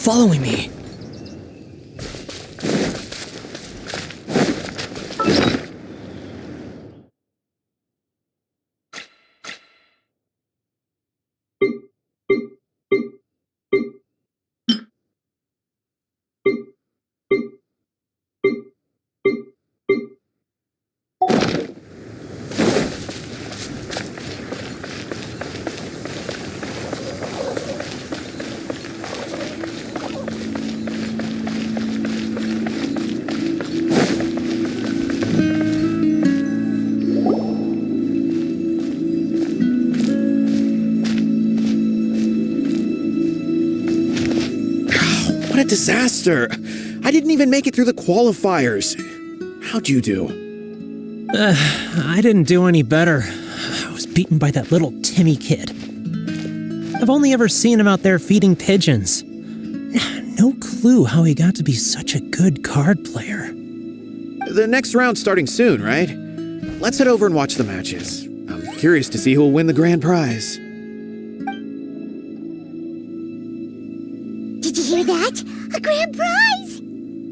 following me. What a disaster! I didn't even make it through the qualifiers. How'd you do? I didn't do any better. I was beaten by that little Timmy kid. I've only ever seen him out there feeding pigeons. No clue how he got to be such a good card player. The next round's starting soon, right? Let's head over and watch the matches. I'm curious to see who'll win the grand prize. Did you hear that? A grand prize!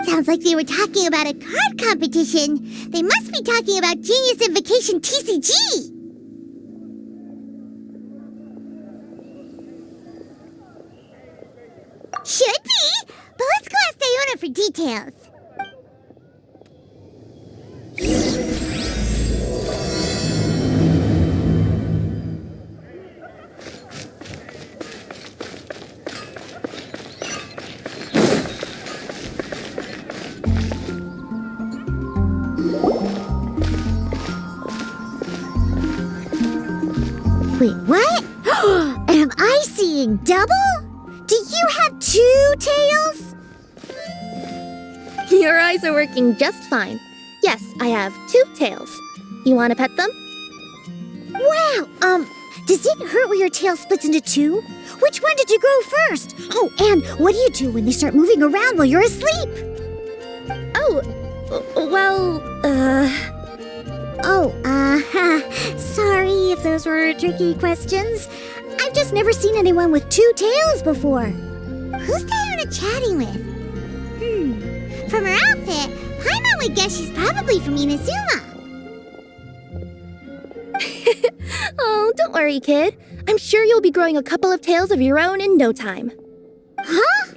Sounds like they were talking about a card competition. They must be talking about Genius Invocation TCG. Should be, but let's go ask Diona for details. Wait, what? Am I seeing double? Do you have two tails? Your eyes are working just fine. Yes, I have two tails. You want to pet them? Wow, does it hurt when your tail splits into two? Which one did you grow first? Oh, and what do you do when they start moving around while you're asleep? Sorry if those were tricky questions. I've just never seen anyone with two tails before. Who's Diona chatting with? From her outfit, Paimon would guess she's probably from Inazuma. Oh, don't worry, kid. I'm sure you'll be growing a couple of tails of your own in no time. Huh?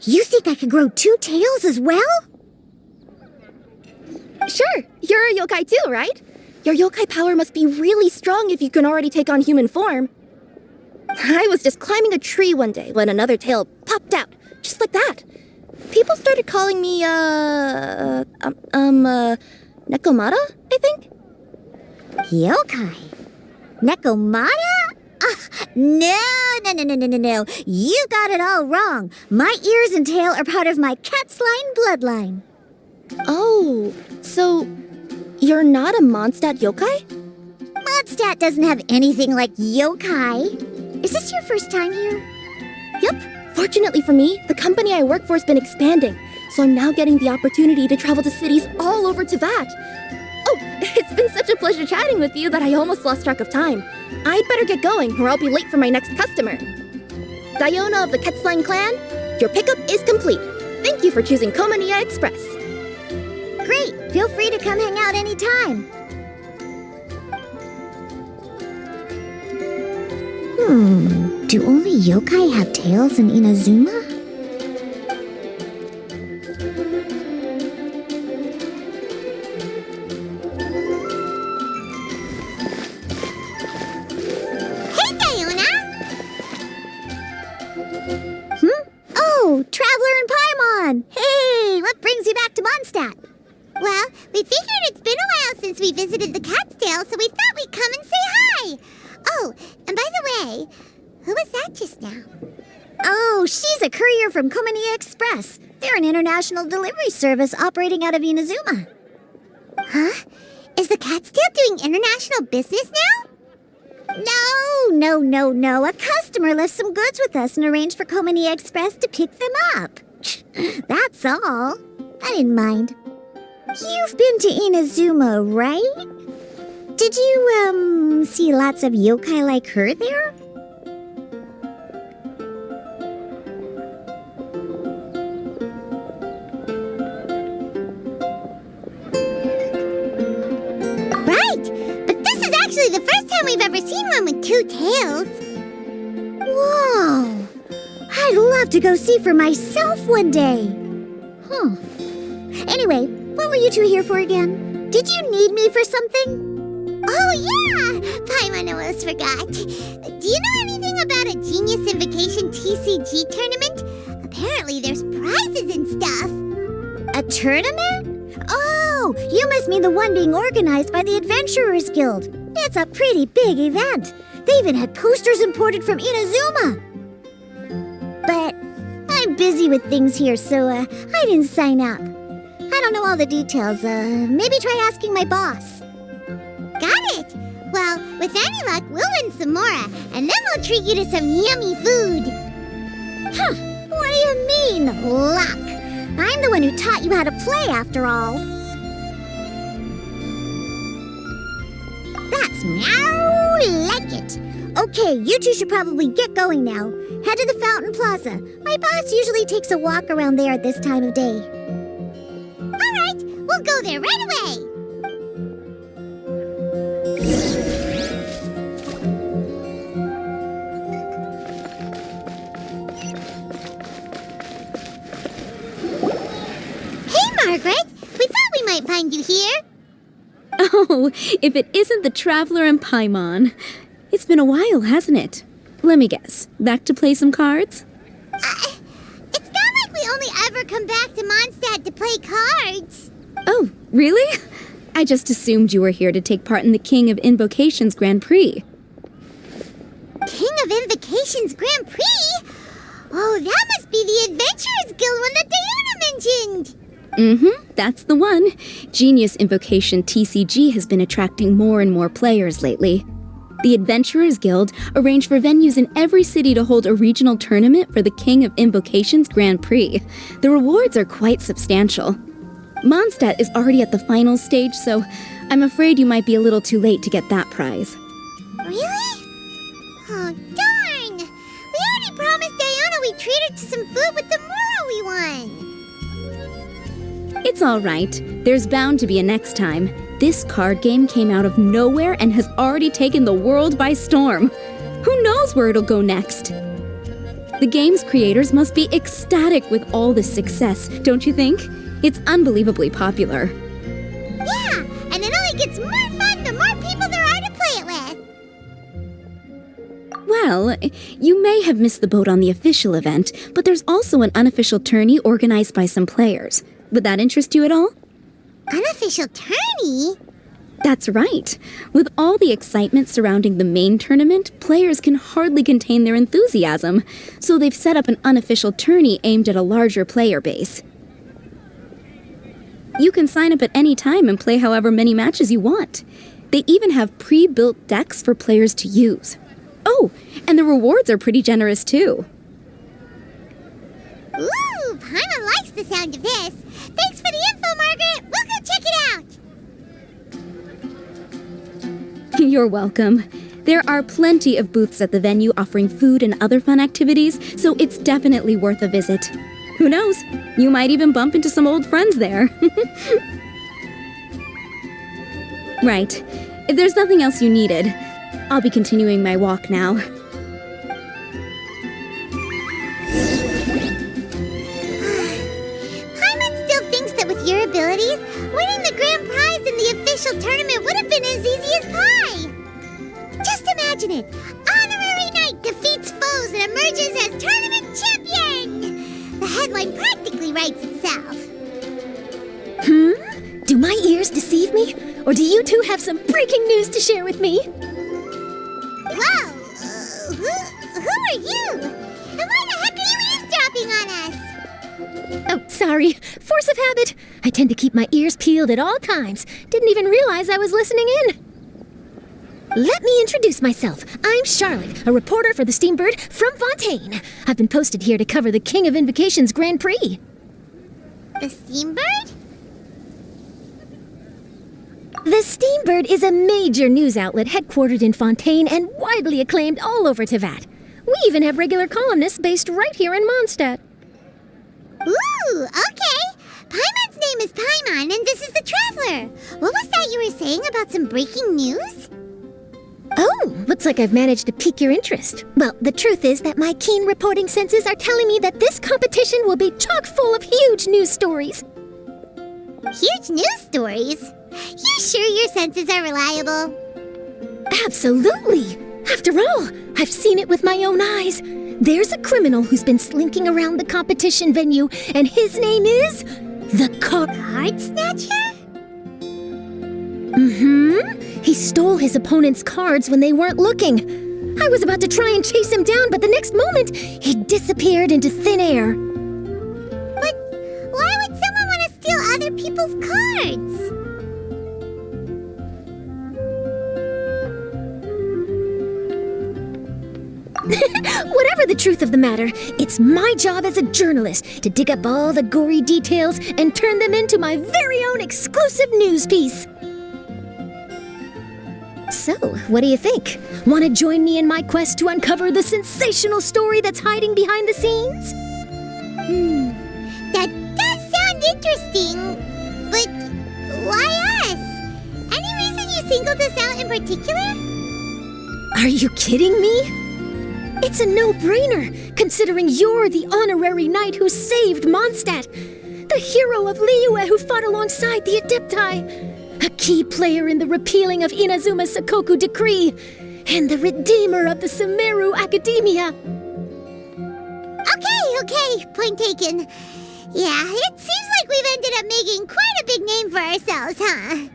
You think I could grow two tails as well? Sure, you're a yokai too, right? Your yokai power must be really strong if you can already take on human form. I was just climbing a tree one day when another tail popped out, just like that. People started calling me, Nekomata, I think? Yokai? Nekomata? No. You got it all wrong. My ears and tail are part of my cat's line bloodline. Oh, so you're not a Mondstadt yokai? Mondstadt doesn't have anything like yokai. Is this your first time here? Yep. Fortunately for me, the company I work for has been expanding, so I'm now getting the opportunity to travel to cities all over Teyvat. Oh, it's been such a pleasure chatting with you that I almost lost track of time. I'd better get going, or I'll be late for my next customer. Diona of the Quetzline clan, your pickup is complete. Thank you for choosing Komaniya Express. Great! Feel free to come hang out anytime. Do only yokai have tails in Inazuma? Hey, Diona! Oh, Traveler and Paimon! Hey, what brings you back to Mondstadt? Well, we figured it's been a while since we visited the Cat's-tail, so we thought we'd come and say hi. Oh, and by the way, who was that just now? Oh, she's a courier from Komaniya Express. They're an international delivery service operating out of Inazuma. Huh? Is the Cat's-tail doing international business now? No. A customer left some goods with us and arranged for Komaniya Express to pick them up. That's all. I didn't mind. You've been to Inazuma, right? Did you, see lots of yokai like her there? time we've ever seen one with two tails. Whoa! I'd love to go see for myself one day. Anyway, what were you two here for again? Did you need me for something? Oh, yeah! Paimon almost forgot. Do you know anything about a Genius Invocation TCG tournament? Apparently there's prizes and stuff. A tournament? Oh, you must mean the one being organized by the Adventurers Guild. It's a pretty big event. They even had posters imported from Inazuma. But I'm busy with things here, so I didn't sign up. I don't know all the details. Maybe try asking my boss. Got it! Well, with any luck, we'll win some more, and then we'll treat you to some yummy food. Huh, what do you mean, luck? I'm the one who taught you how to play, after all. That's meow like it. Okay, you two should probably get going now. Head to the Fountain Plaza. My boss usually takes a walk around there at this time of day. All right, we'll go there right away. Hey, Margaret. We thought we might find you here. Oh, if it isn't the Traveler and Paimon. It's been a while, hasn't it? Let me guess. Back to play some cards? It's not like we only ever come back to Mondstadt to play cards. Oh, really? I just assumed you were here to take part in the King of Invocations Grand Prix. King of Invocations Grand Prix? Oh, that must be the Adventurers Guild one that Diana mentioned. That's the one. Genius Invocation TCG has been attracting more and more players lately. The Adventurers Guild arranged for venues in every city to hold a regional tournament for the King of Invocations Grand Prix. The rewards are quite substantial. Mondstadt is already at the final stage, so I'm afraid you might be a little too late to get that prize. Really? Oh, darn! We already promised Diana we'd treat her to some food with the Muro we won. It's all right. There's bound to be a next time. This card game came out of nowhere and has already taken the world by storm. Who knows where it'll go next? The game's creators must be ecstatic with all this success, don't you think? It's unbelievably popular. Yeah, and it only gets more fun the more people there are to play it with. Well, you may have missed the boat on the official event, but there's also an unofficial tourney organized by some players. Would that interest you at all? Unofficial tourney? That's right. With all the excitement surrounding the main tournament, players can hardly contain their enthusiasm, so they've set up an unofficial tourney aimed at a larger player base. You can sign up at any time and play however many matches you want. They even have pre-built decks for players to use. Oh, and the rewards are pretty generous too. Ooh, Paimon likes the sound of this. Thanks for the info, Margaret. We'll go check it out. You're welcome. There are plenty of booths at the venue offering food and other fun activities, so it's definitely worth a visit. Who knows? You might even bump into some old friends there. Right. If there's nothing else you needed, I'll be continuing my walk now. Paimon still thinks that with your abilities, winning the grand prize in the official tournament would have been as easy as pie. Just imagine it. Honorary Knight defeats foes and emerges as tournament champion. The headline practically writes itself. Do my ears deceive me? Or do you two have some breaking news to share with me? Whoa! Who are you? And why the heck are you eavesdropping on us? Oh, sorry. Force of habit. I tend to keep my ears peeled at all times. Didn't even realize I was listening in. Let me introduce myself. I'm Charlotte, a reporter for the Steambird from Fontaine. I've been posted here to cover the King of Invocations Grand Prix. The Steambird? The Steambird is a major news outlet headquartered in Fontaine and widely acclaimed all over Teyvat. We even have regular columnists based right here in Mondstadt. Ooh, okay. Paimon's name is Paimon, and this is the Traveler. What was that you were saying about some breaking news? Oh, looks like I've managed to pique your interest. Well, the truth is that my keen reporting senses are telling me that this competition will be chock full of huge news stories. Huge news stories? You sure your senses are reliable? Absolutely! After all, I've seen it with my own eyes. There's a criminal who's been slinking around the competition venue, and his name is... the Card Snatcher? He stole his opponent's cards when they weren't looking. I was about to try and chase him down, but the next moment, he disappeared into thin air. But why would someone want to steal other people's cards? Whatever the truth of the matter, it's my job as a journalist to dig up all the gory details and turn them into my very own exclusive news piece. So, what do you think? Want to join me in my quest to uncover the sensational story that's hiding behind the scenes? That does sound interesting. But why us? Any reason you singled us out in particular? Are you kidding me? It's a no-brainer, considering you're the honorary knight who saved Mondstadt, the hero of Liyue who fought alongside the Adepti, a key player in the repealing of Inazuma's Sakoku decree, and the redeemer of the Sumeru Academia. Okay, point taken. Yeah, it seems like we've ended up making quite a big name for ourselves, huh?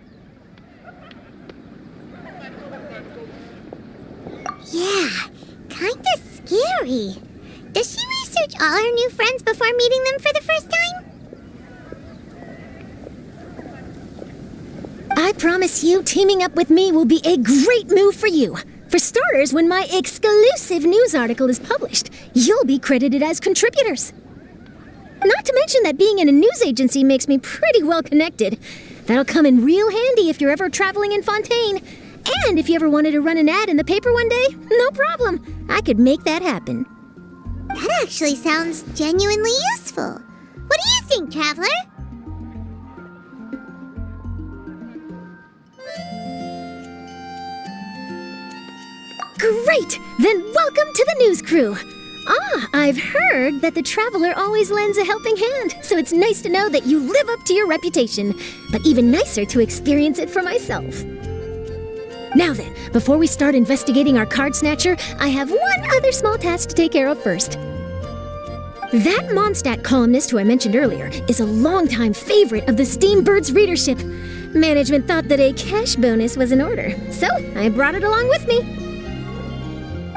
Yeah, kinda scary. Does she research all her new friends before meeting them for the first time? I promise you, teaming up with me will be a great move for you. For starters, when my exclusive news article is published, you'll be credited as contributors. Not to mention that being in a news agency makes me pretty well connected. That'll come in real handy if you're ever traveling in Fontaine. And if you ever wanted to run an ad in the paper one day, no problem. I could make that happen. That actually sounds genuinely useful. What do you think, Traveler? Great! Then welcome to the news crew. I've heard that the Traveler always lends a helping hand, so it's nice to know that you live up to your reputation, but even nicer to experience it for myself. Now then, before we start investigating our card snatcher, I have one other small task to take care of first. That Mondstadt columnist who I mentioned earlier is a longtime favorite of the Steambird's readership. Management thought that a cash bonus was in order, so I brought it along with me.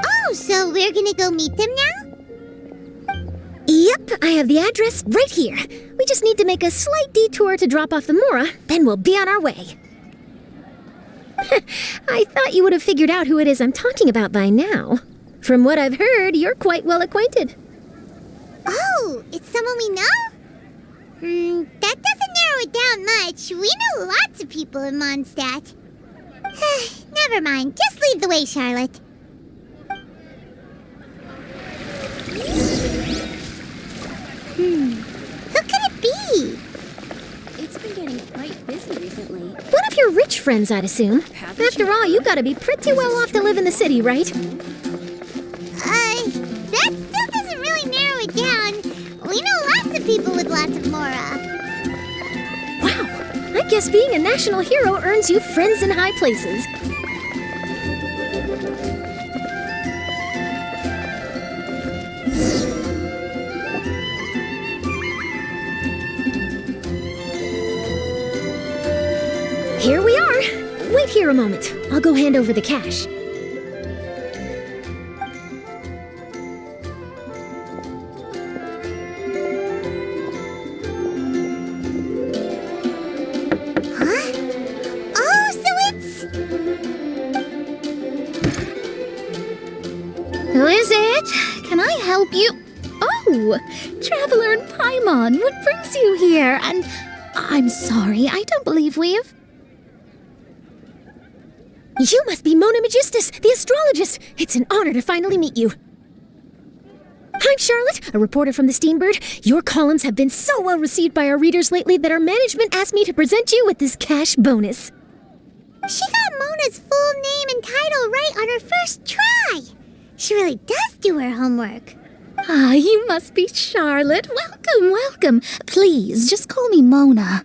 Oh, so we're gonna go meet them now? Yep, I have the address right here. We just need to make a slight detour to drop off the Mora, then we'll be on our way. I thought you would have figured out who it is I'm talking about by now. From what I've heard, you're quite well acquainted. Oh, it's someone we know? That doesn't narrow it down much. We know lots of people in Mondstadt. Never mind, just lead the way, Charlotte. Who could it be? It's been getting quite busy recently. One of your rich friends, I'd assume. After all, you gotta be pretty well off to live in the city, right? That still doesn't really narrow it down. We know lots of people with lots of Mora. Wow, I guess being a national hero earns you friends in high places. Here we are. Wait here a moment. I'll go hand over the cash. Who is it? Can I help you? Oh, Traveler and Paimon, what brings you here? And I'm sorry, I don't believe we've... You must be Mona Magistus, the astrologist. It's an honor to finally meet you. I'm Charlotte, a reporter from the Steambird. Your columns have been so well received by our readers lately that our management asked me to present you with this cash bonus. She got Mona's full name and title right on her first try. She really does do her homework. Ah, you must be Charlotte. Welcome, welcome. Please, just call me Mona.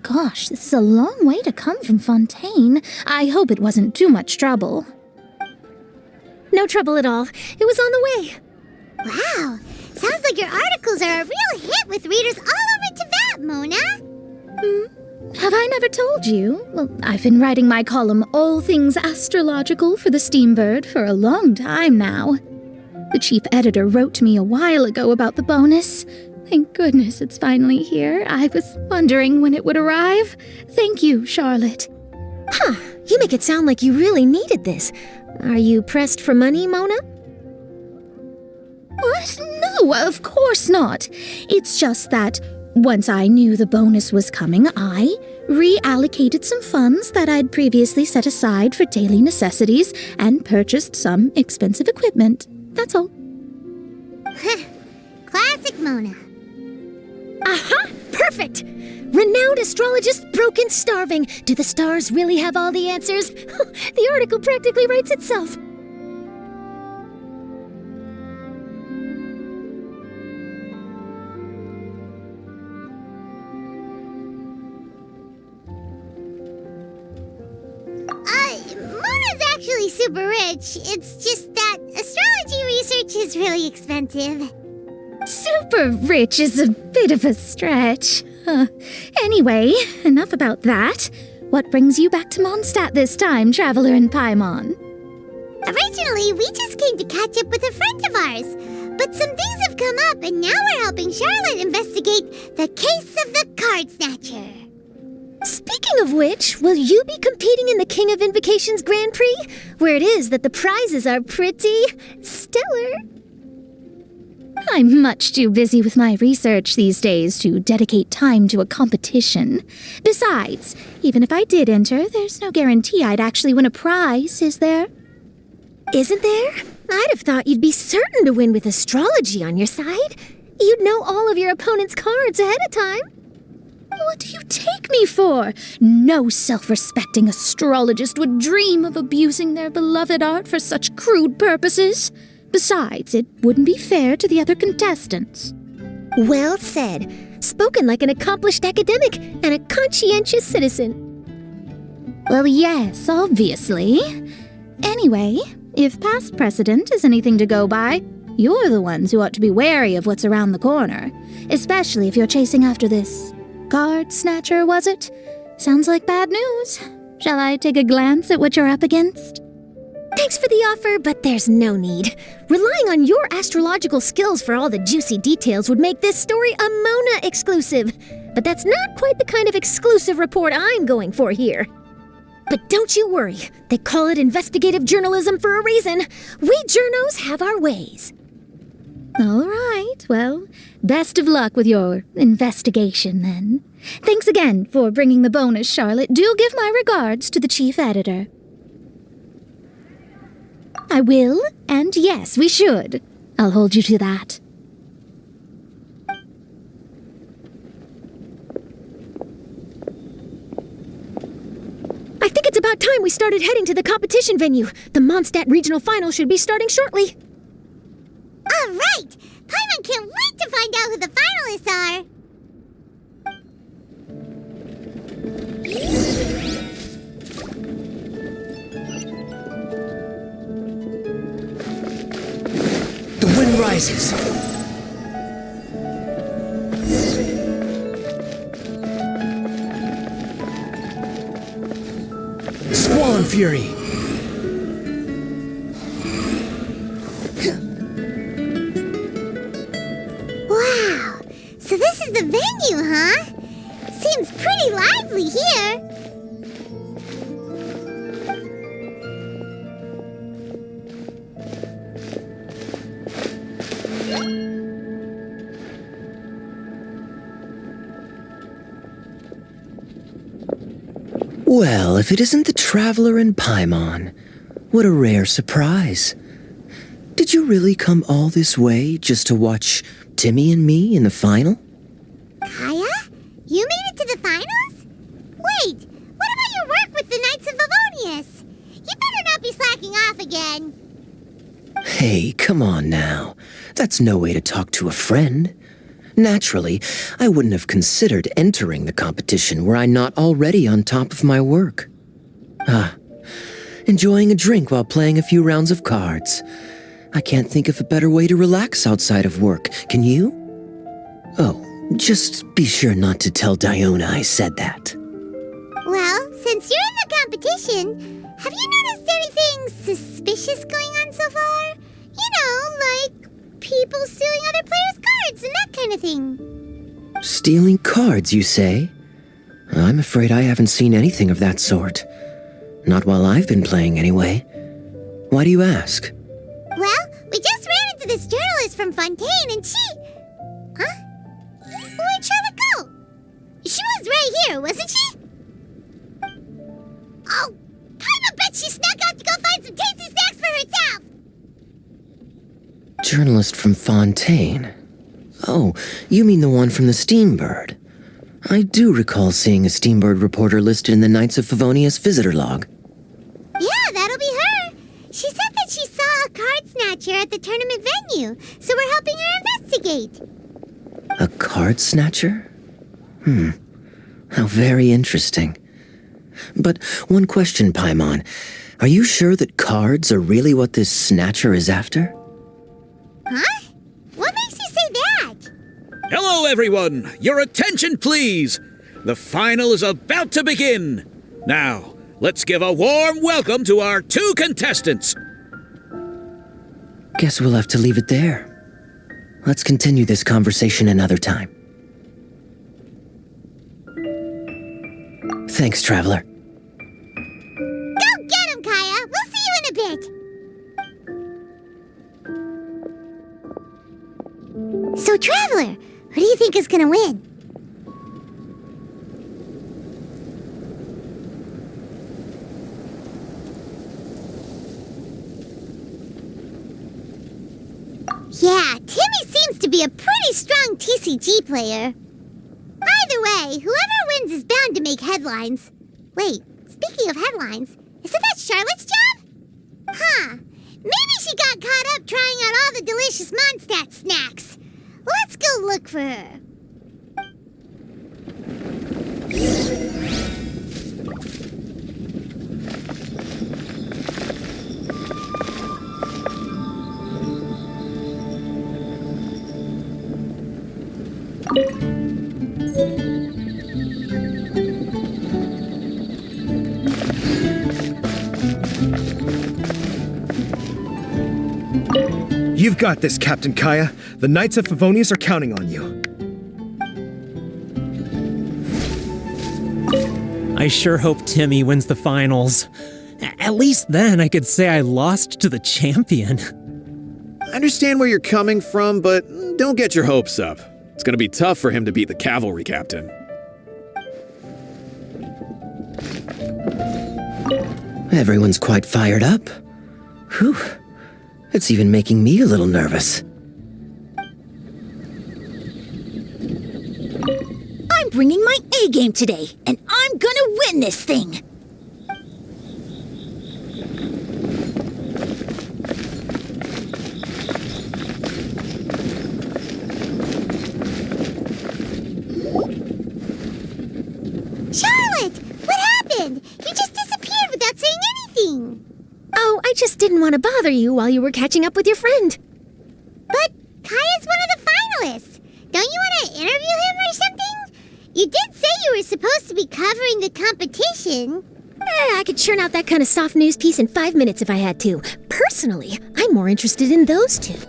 Gosh, this is a long way to come from Fontaine. I hope it wasn't too much trouble. No trouble at all. It was on the way. Wow, sounds like your articles are a real hit with readers all over Teyvat, Mona. Have I never told you? Well, I've been writing my column All Things Astrological for the Steambird for a long time now. The chief editor wrote to me a while ago about the bonus. Thank goodness it's finally here. I was wondering when it would arrive. Thank you, Charlotte. Huh, you make it sound like you really needed this. Are you pressed for money, Mona? What? No, of course not. It's just that once I knew the bonus was coming, I reallocated some funds that I'd previously set aside for daily necessities and purchased some expensive equipment. That's all. Classic Mona. Aha! Perfect! Renowned astrologist broken starving. Do the stars really have all the answers? The article practically writes itself. Mona's actually super rich. It's just that astrology research is really expensive. Super rich is a bit of a stretch. Anyway, enough about that. What brings you back to Mondstadt this time, Traveler in Paimon? Originally, we just came to catch up with a friend of ours. But some things have come up, and now we're helping Charlotte investigate the case of the Card Snatcher. Speaking of which, will you be competing in the King of Invocations Grand Prix? Where it is that the prizes are pretty stellar. I'm much too busy with my research these days to dedicate time to a competition. Besides, even if I did enter, there's no guarantee I'd actually win a prize, is there? Isn't there? I'd have thought you'd be certain to win with astrology on your side. You'd know all of your opponent's cards ahead of time. What do you take me for? No self-respecting astrologist would dream of abusing their beloved art for such crude purposes. Besides, it wouldn't be fair to the other contestants. Well said. Spoken like an accomplished academic and a conscientious citizen. Well, yes, obviously. Anyway, if past precedent is anything to go by, you're the ones who ought to be wary of what's around the corner, especially if you're chasing after this Card Snatcher, was it? Sounds like bad news. Shall I take a glance at what you're up against? Thanks for the offer, but there's no need. Relying on your astrological skills for all the juicy details would make this story a Mona exclusive. But that's not quite the kind of exclusive report I'm going for here. But don't you worry. They call it investigative journalism for a reason. We journos have our ways. All right, well, best of luck with your investigation, then. Thanks again for bringing the bonus, Charlotte. Do give my regards to the chief editor. I will, and yes, we should. I'll hold you to that. I think it's about time we started heading to the competition venue. The Mondstadt Regional Final should be starting shortly. All right! Paimon can't wait to find out who the finalists are! The wind rises. Squall Fury. Wow! So this is the venue, huh? Seems pretty lively here. Well, if it isn't the Traveler in Paimon, what a rare surprise. Did you really come all this way just to watch Timmy and me in the final? Kaya? You made it to the finals? Wait, what about your work with the Knights of Livonius? You better not be slacking slacking off again. Hey, come on now. That's no way to talk to a friend. Naturally, I wouldn't have considered entering the competition were I not already on top of my work. Enjoying a drink while playing a few rounds of cards. I can't think of a better way to relax outside of work, can you? Oh, just be sure not to tell Diona I said that. Well, since you're in the competition, have you noticed anything suspicious going on so far? You know, like people stealing other players' cards and that kind of thing. Stealing cards, you say? I'm afraid I haven't seen anything of that sort. Not while I've been playing, anyway. Why do you ask? Well, we just ran into this journalist from Fontaine and she... Huh? Where'd Charlotte go? She was right here, wasn't she? Oh, I bet she snuck out to go find some tasty snacks for herself! Journalist from Fontaine. Oh, you mean the one from the Steambird. I do recall seeing a Steambird reporter listed in the Knights of Favonius visitor log. Yeah, that'll be her. She said that she saw a card snatcher at the tournament venue, so we're helping her investigate. A card snatcher? How very interesting. But one question, Paimon. Are you sure that cards are really what this snatcher is after? Huh? What makes you say that? Hello, everyone! Your attention, please! The final is about to begin! Now, let's give a warm welcome to our 2 contestants! Guess we'll have to leave it there. Let's continue this conversation another time. Thanks, Traveler. Go get him, Kaya! We'll see you in a bit! So, Traveler, who do you think is gonna win? Yeah, Timmy seems to be a pretty strong TCG player. Either way, whoever wins is bound to make headlines. Wait, speaking of headlines, isn't that Charlotte's job? Huh, maybe she got caught up trying out all the delicious Mondstadt snacks. Let's go look for her. You've got this, Captain Kaya. The Knights of Favonius are counting on you. I sure hope Timmy wins the finals. At least then I could say I lost to the champion. I understand where you're coming from, but don't get your hopes up. It's gonna be tough for him to beat the cavalry captain. Everyone's quite fired up. Whew. It's even making me a little nervous. I'm bringing my A game today, and I'm gonna win this thing! Charlotte! What happened? You just disappeared without saying anything. Oh, I just didn't want to bother you while you were catching up with your friend. But Kaya's one of the finalists. Don't you want to interview him or something? You did say you were supposed to be covering the competition. I could churn out that kind of soft news piece in 5 minutes if I had to. Personally, I'm more interested in those two.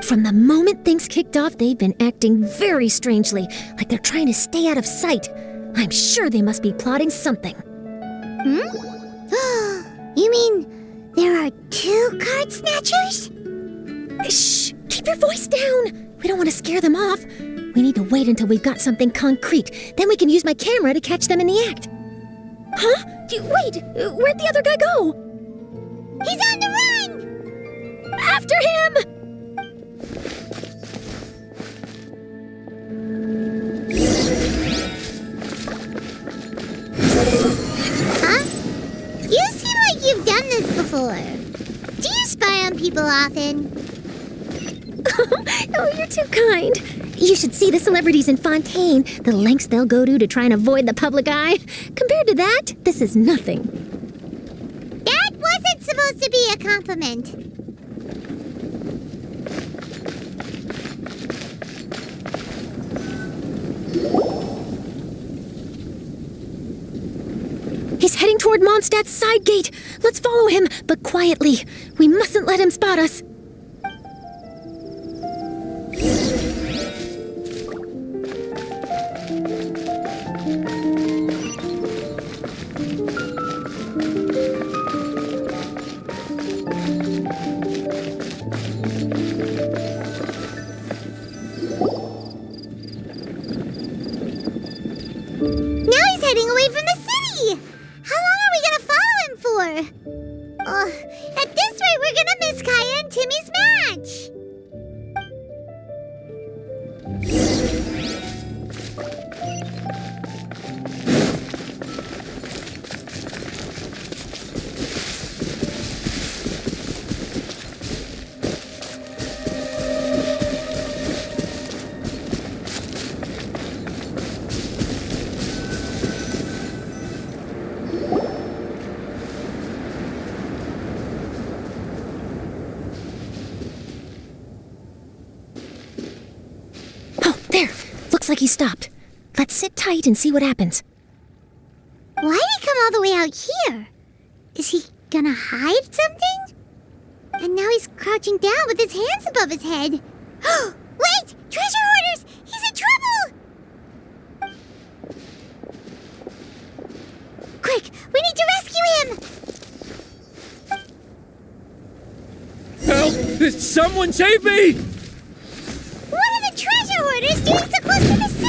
From the moment things kicked off, they've been acting very strangely, like they're trying to stay out of sight. I'm sure they must be plotting something. You mean there are 2 card snatchers? Shh! Keep your voice down! We don't want to scare them off. We need to wait until we've got something concrete. Then we can use my camera to catch them in the act. Huh? Wait! Where'd the other guy go? He's on the run! After him! Huh? You seem like you've done before. Do you spy on people often? Oh, you're too kind. You should see the celebrities in Fontaine, the lengths they'll go to try and avoid the public eye. Compared to that, this is nothing. That wasn't supposed to be a compliment. He's heading toward Mondstadt's side gate. Let's follow him, but quietly. We mustn't let him spot us. Now he's heading away from the city! How long are we gonna follow him for? At this rate, we're gonna miss Kaya and Timmy's match! There! Looks like he stopped. Let's sit tight and see what happens. Why'd he come all the way out here? Is he gonna hide something? And now he's crouching down with his hands above his head. Wait! Treasure hoarders! He's in trouble! Quick! We need to rescue him! Help! Someone save me! What are the treasure hoarders doing so close to the city?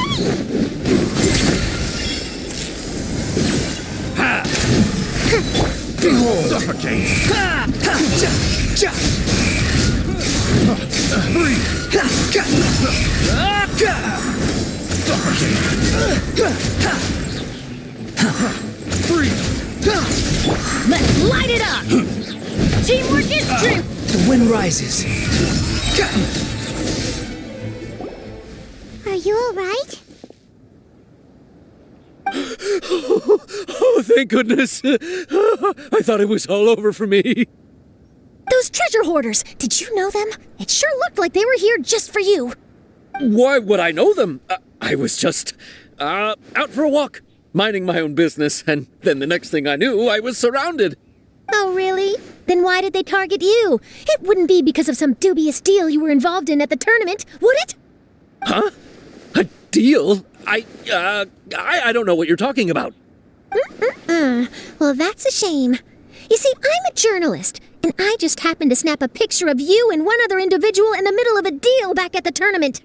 Let's light it up! Teamwork is strength! The wind rises. Are you alright? Oh, thank goodness. I thought it was all over for me. Those treasure hoarders, did you know them? It sure looked like they were here just for you. Why would I know them? I was just out for a walk, minding my own business, and then the next thing I knew, I was surrounded. Oh, really? Then why did they target you? It wouldn't be because of some dubious deal you were involved in at the tournament, would it? Huh? A deal? I don't know what you're talking about. Well, that's a shame. You see, I'm a journalist, and I just happened to snap a picture of you and one other individual in the middle of a deal back at the tournament.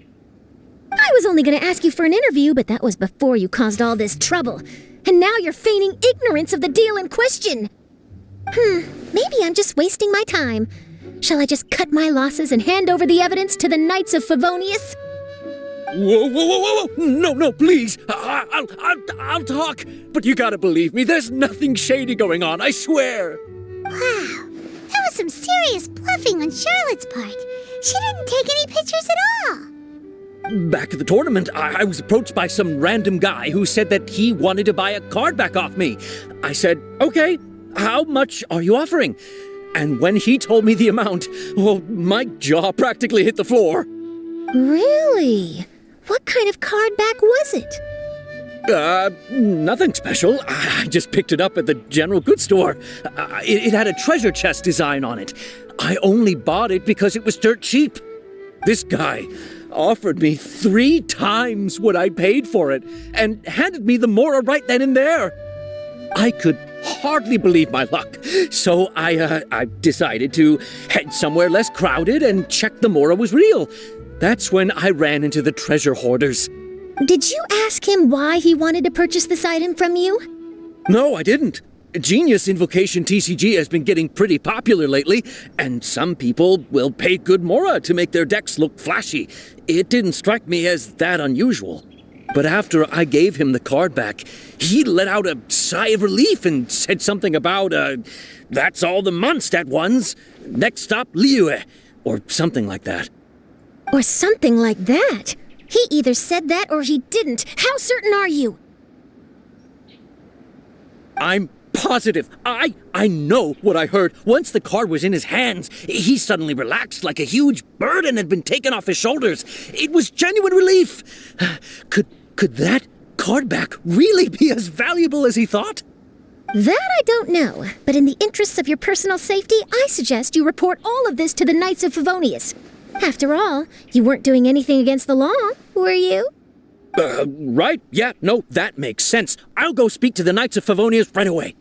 I was only going to ask you for an interview, but that was before you caused all this trouble. And now you're feigning ignorance of the deal in question. Maybe I'm just wasting my time. Shall I just cut my losses and hand over the evidence to the Knights of Favonius? Whoa. No, please. I'll talk. But you gotta believe me, there's nothing shady going on, I swear. Wow, that was some serious bluffing on Charlotte's part. She didn't take any pictures at all. Back at the tournament, I was approached by some random guy who said that he wanted to buy a card back off me. I said, okay, how much are you offering? And when he told me the amount, well, my jaw practically hit the floor. Really? What kind of card back was it? Nothing special. I just picked it up at the general goods store. It had a treasure chest design on it. I only bought it because it was dirt cheap. This guy offered me 3 times what I paid for it and handed me the Mora right then and there. I could hardly believe my luck, so I decided to head somewhere less crowded and check the Mora was real. That's when I ran into the treasure hoarders. Did you ask him why he wanted to purchase this item from you? No, I didn't. Genius Invocation TCG has been getting pretty popular lately, and some people will pay good Mora to make their decks look flashy. It didn't strike me as that unusual. But after I gave him the card back, he let out a sigh of relief and said something about, that's all the Mondstadt ones. Next stop, Liyue, or something like that. Or something like that. He either said that or he didn't. How certain are you? I'm positive. I know what I heard. Once the card was in his hands, he suddenly relaxed like a huge burden had been taken off his shoulders. It was genuine relief. Could that card back really be as valuable as he thought? That I don't know, but in the interests of your personal safety, I suggest you report all of this to the Knights of Favonius. After all, you weren't doing anything against the law, were you? Right? Yeah, no, that makes sense. I'll go speak to the Knights of Favonius right away.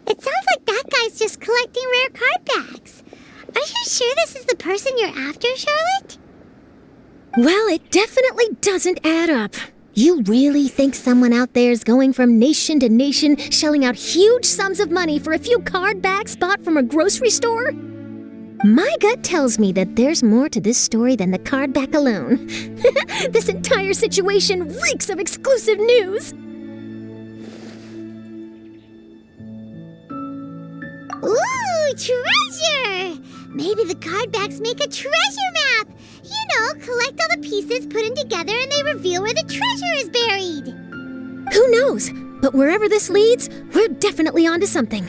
It sounds like that guy's just collecting rare card backs. Are you sure this is the person you're after, Charlotte? Well, it definitely doesn't add up. You really think someone out there is going from nation to nation, shelling out huge sums of money for a few card backs bought from a grocery store? My gut tells me that there's more to this story than the card back alone. This entire situation reeks of exclusive news. Ooh, treasure! Maybe the card backs make a treasure map! You know, collect all the pieces, put them together, and they reveal where the treasure is buried! Who knows? But wherever this leads, we're definitely onto something.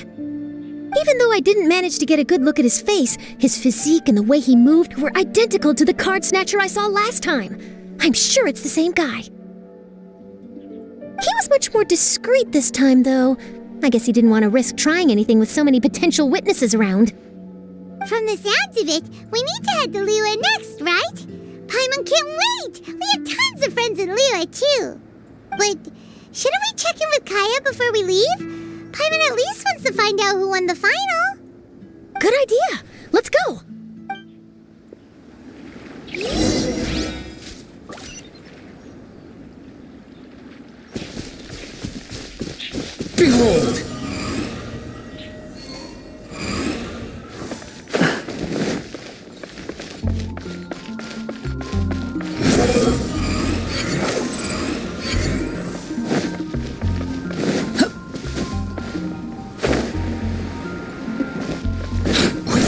Even though I didn't manage to get a good look at his face, his physique and the way he moved were identical to the card snatcher I saw last time. I'm sure it's the same guy. He was much more discreet this time, though. I guess he didn't want to risk trying anything with so many potential witnesses around. From the sounds of it, we need to head to Liyue next, right? Paimon can't wait! We have tons of friends in Liyue, too. But shouldn't we check in with Kaya before we leave? Paimon at least wants to find out who won the final. Good idea. Let's go. Behold!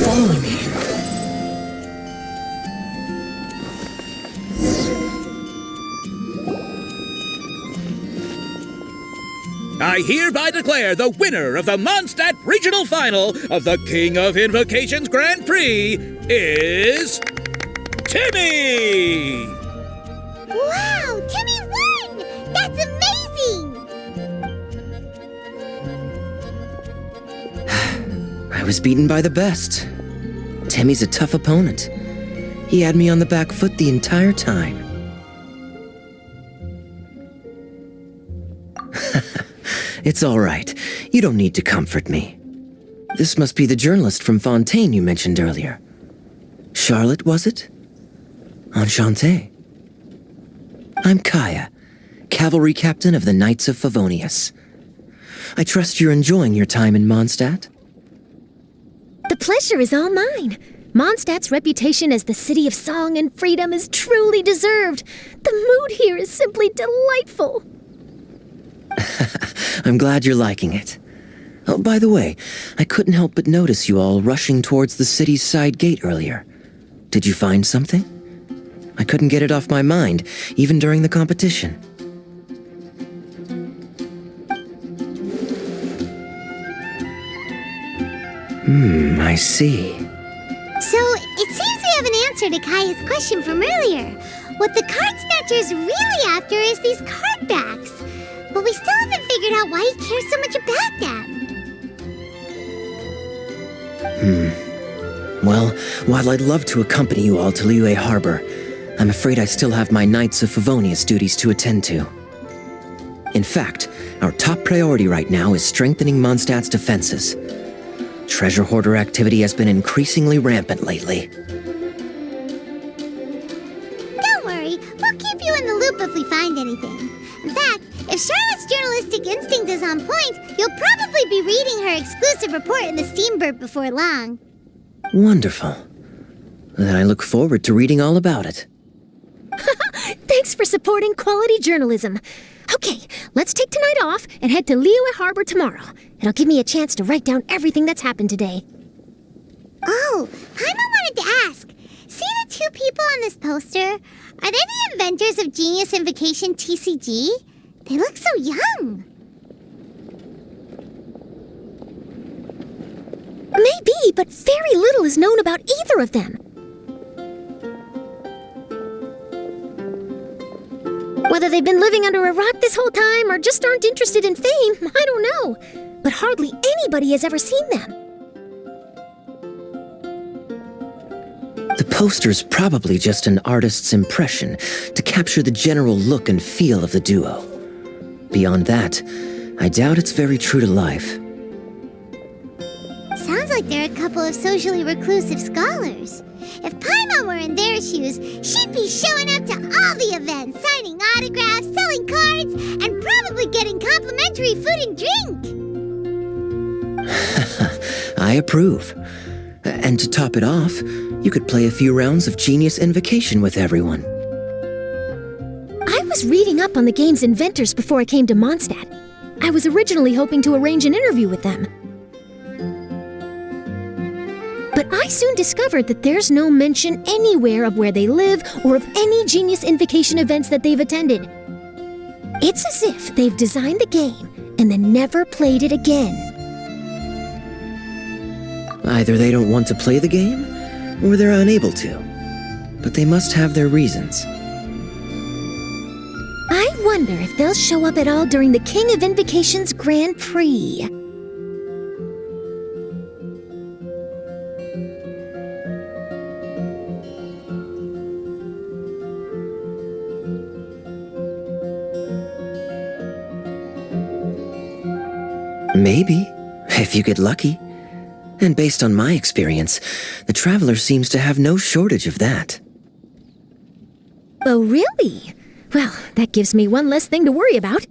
Following me. I hereby declare the winner of the Mondstadt Regional Final of the King of Invocations Grand Prix is Timmy! Wow, Timmy won! That's amazing! I was beaten by the best. Timmy's a tough opponent. He had me on the back foot the entire time. It's all right. You don't need to comfort me. This must be the journalist from Fontaine you mentioned earlier. Charlotte, was it? Enchanté. I'm Kaya, cavalry captain of the Knights of Favonius. I trust you're enjoying your time in Mondstadt? The pleasure is all mine. Mondstadt's reputation as the city of song and freedom is truly deserved. The mood here is simply delightful. I'm glad you're liking it. Oh, by the way, I couldn't help but notice you all rushing towards the city's side gate earlier. Did you find something? I couldn't get it off my mind, even during the competition. I see. So, it seems we have an answer to Kaya's question from earlier. What the card snatcher's really after is these card backs. But we still haven't figured out why he cares so much about them. Well, while I'd love to accompany you all to Liyue Harbor, I'm afraid I still have my Knights of Favonius duties to attend to. In fact, our top priority right now is strengthening Mondstadt's defenses. Treasure hoarder activity has been increasingly rampant lately. Don't worry, we'll keep you in the loop if we find anything. In fact, if Charlotte's journalistic instinct is on point, you'll probably be reading her exclusive report in the Steambird before long. Wonderful. Then I look forward to reading all about it. Thanks for supporting quality journalism. Okay, let's take tonight off and head to Liyue Harbor tomorrow. It'll give me a chance to write down everything that's happened today. Oh, Paimon wanted to ask. See the two people on this poster? Are they the inventors of Genius Invocation TCG? They look so young. Maybe, but very little is known about either of them. Whether they've been living under a rock this whole time or just aren't interested in fame, I don't know. But hardly anybody has ever seen them. The poster's probably just an artist's impression to capture the general look and feel of the duo. Beyond that, I doubt it's very true to life. Sounds like they're a couple of socially reclusive scholars. If Paimon were in their shoes, she'd be showing up to all the events, signing autographs, selling cards, and probably getting complimentary food and drink. I approve. And to top it off, you could play a few rounds of Genius Invocation with everyone. I was reading up on the game's inventors before I came to Mondstadt. I was originally hoping to arrange an interview with them. But I soon discovered that there's no mention anywhere of where they live or of any Genius Invocation events that they've attended. It's as if they've designed the game and then never played it again. Either they don't want to play the game, or they're unable to. But they must have their reasons. I wonder if they'll show up at all during the King of Invocation's Grand Prix. Maybe, if you get lucky. And based on my experience, the Traveler seems to have no shortage of that. Oh, really? Well, that gives me one less thing to worry about.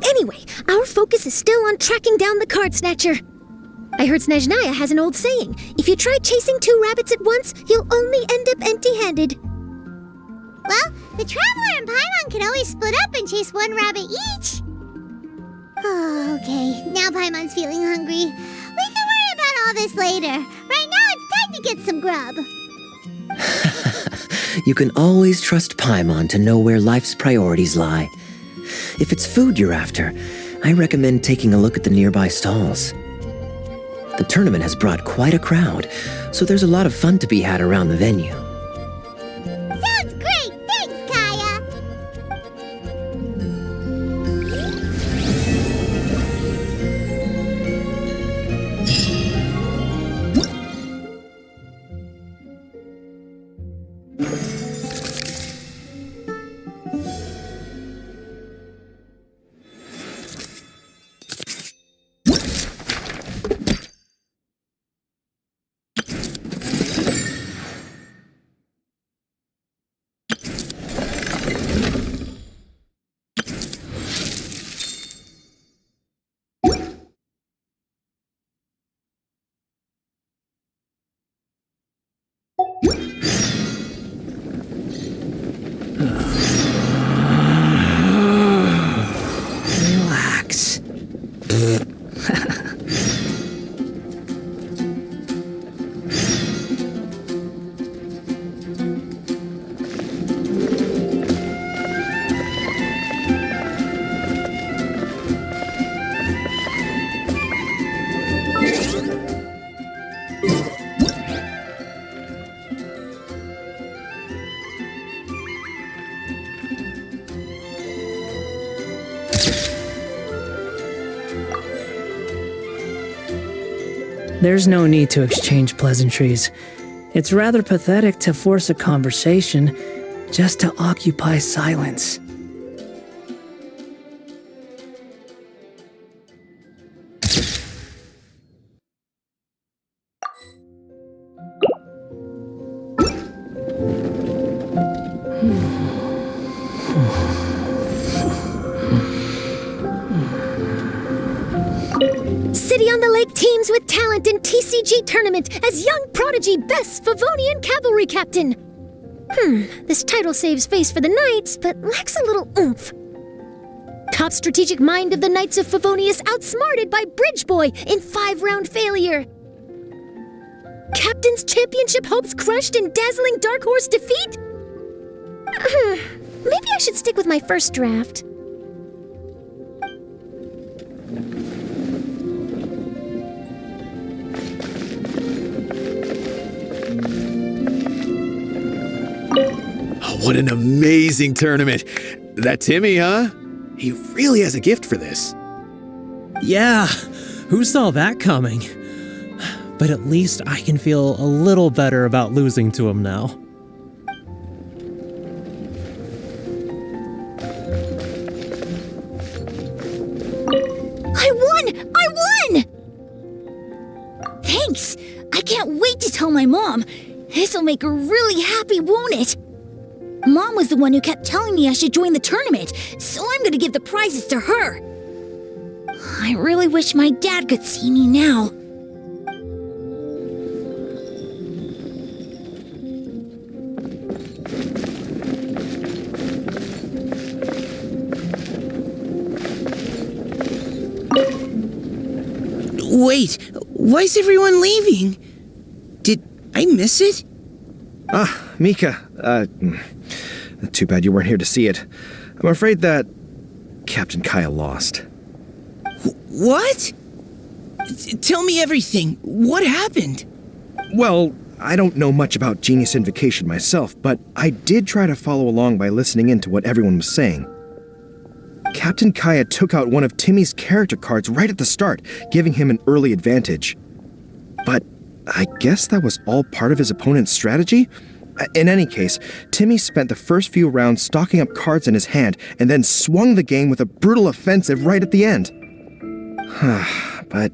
Anyway, our focus is still on tracking down the card snatcher. I heard Snezhnaya has an old saying, if you try chasing two rabbits at once, you'll only end up empty-handed. Well, the Traveler and Paimon can always split up and chase one rabbit each. Oh, okay. Now Paimon's feeling hungry. We can worry about all this later. Right now, it's time to get some grub. You can always trust Paimon to know where life's priorities lie. If it's food you're after, I recommend taking a look at the nearby stalls. The tournament has brought quite a crowd, so there's a lot of fun to be had around the venue. Sounds great! Thanks, Kaya! Relax. There's no need to exchange pleasantries. It's rather pathetic to force a conversation just to occupy silence. with talent in TCG tournament as young prodigy best Favonian cavalry captain. This title saves face for the Knights, but lacks a little oomph. Top strategic mind of the Knights of Favonius outsmarted by Bridge Boy in 5-round failure. Captain's championship hopes crushed in dazzling Dark Horse defeat? Maybe I should stick with my first draft. Oh, what an amazing tournament. That Timmy, huh? He really has a gift for this. Yeah, who saw that coming? But at least I can feel a little better about losing to him now. I won! Thanks! I can't wait to tell my mom. This'll make her really happy, won't it? Mom was the one who kept telling me I should join the tournament, so I'm gonna give the prizes to her. I really wish my dad could see me now. Wait, why is everyone leaving? Did I miss it? Ah, Mika. Too bad you weren't here to see it. I'm afraid that Captain Kaya lost. What? Tell me everything. What happened? Well, I don't know much about Genius Invocation myself, but I did try to follow along by listening in to what everyone was saying. Captain Kaya took out one of Timmy's character cards right at the start, giving him an early advantage. But I guess that was all part of his opponent's strategy? In any case, Timmy spent the first few rounds stocking up cards in his hand and then swung the game with a brutal offensive right at the end. But,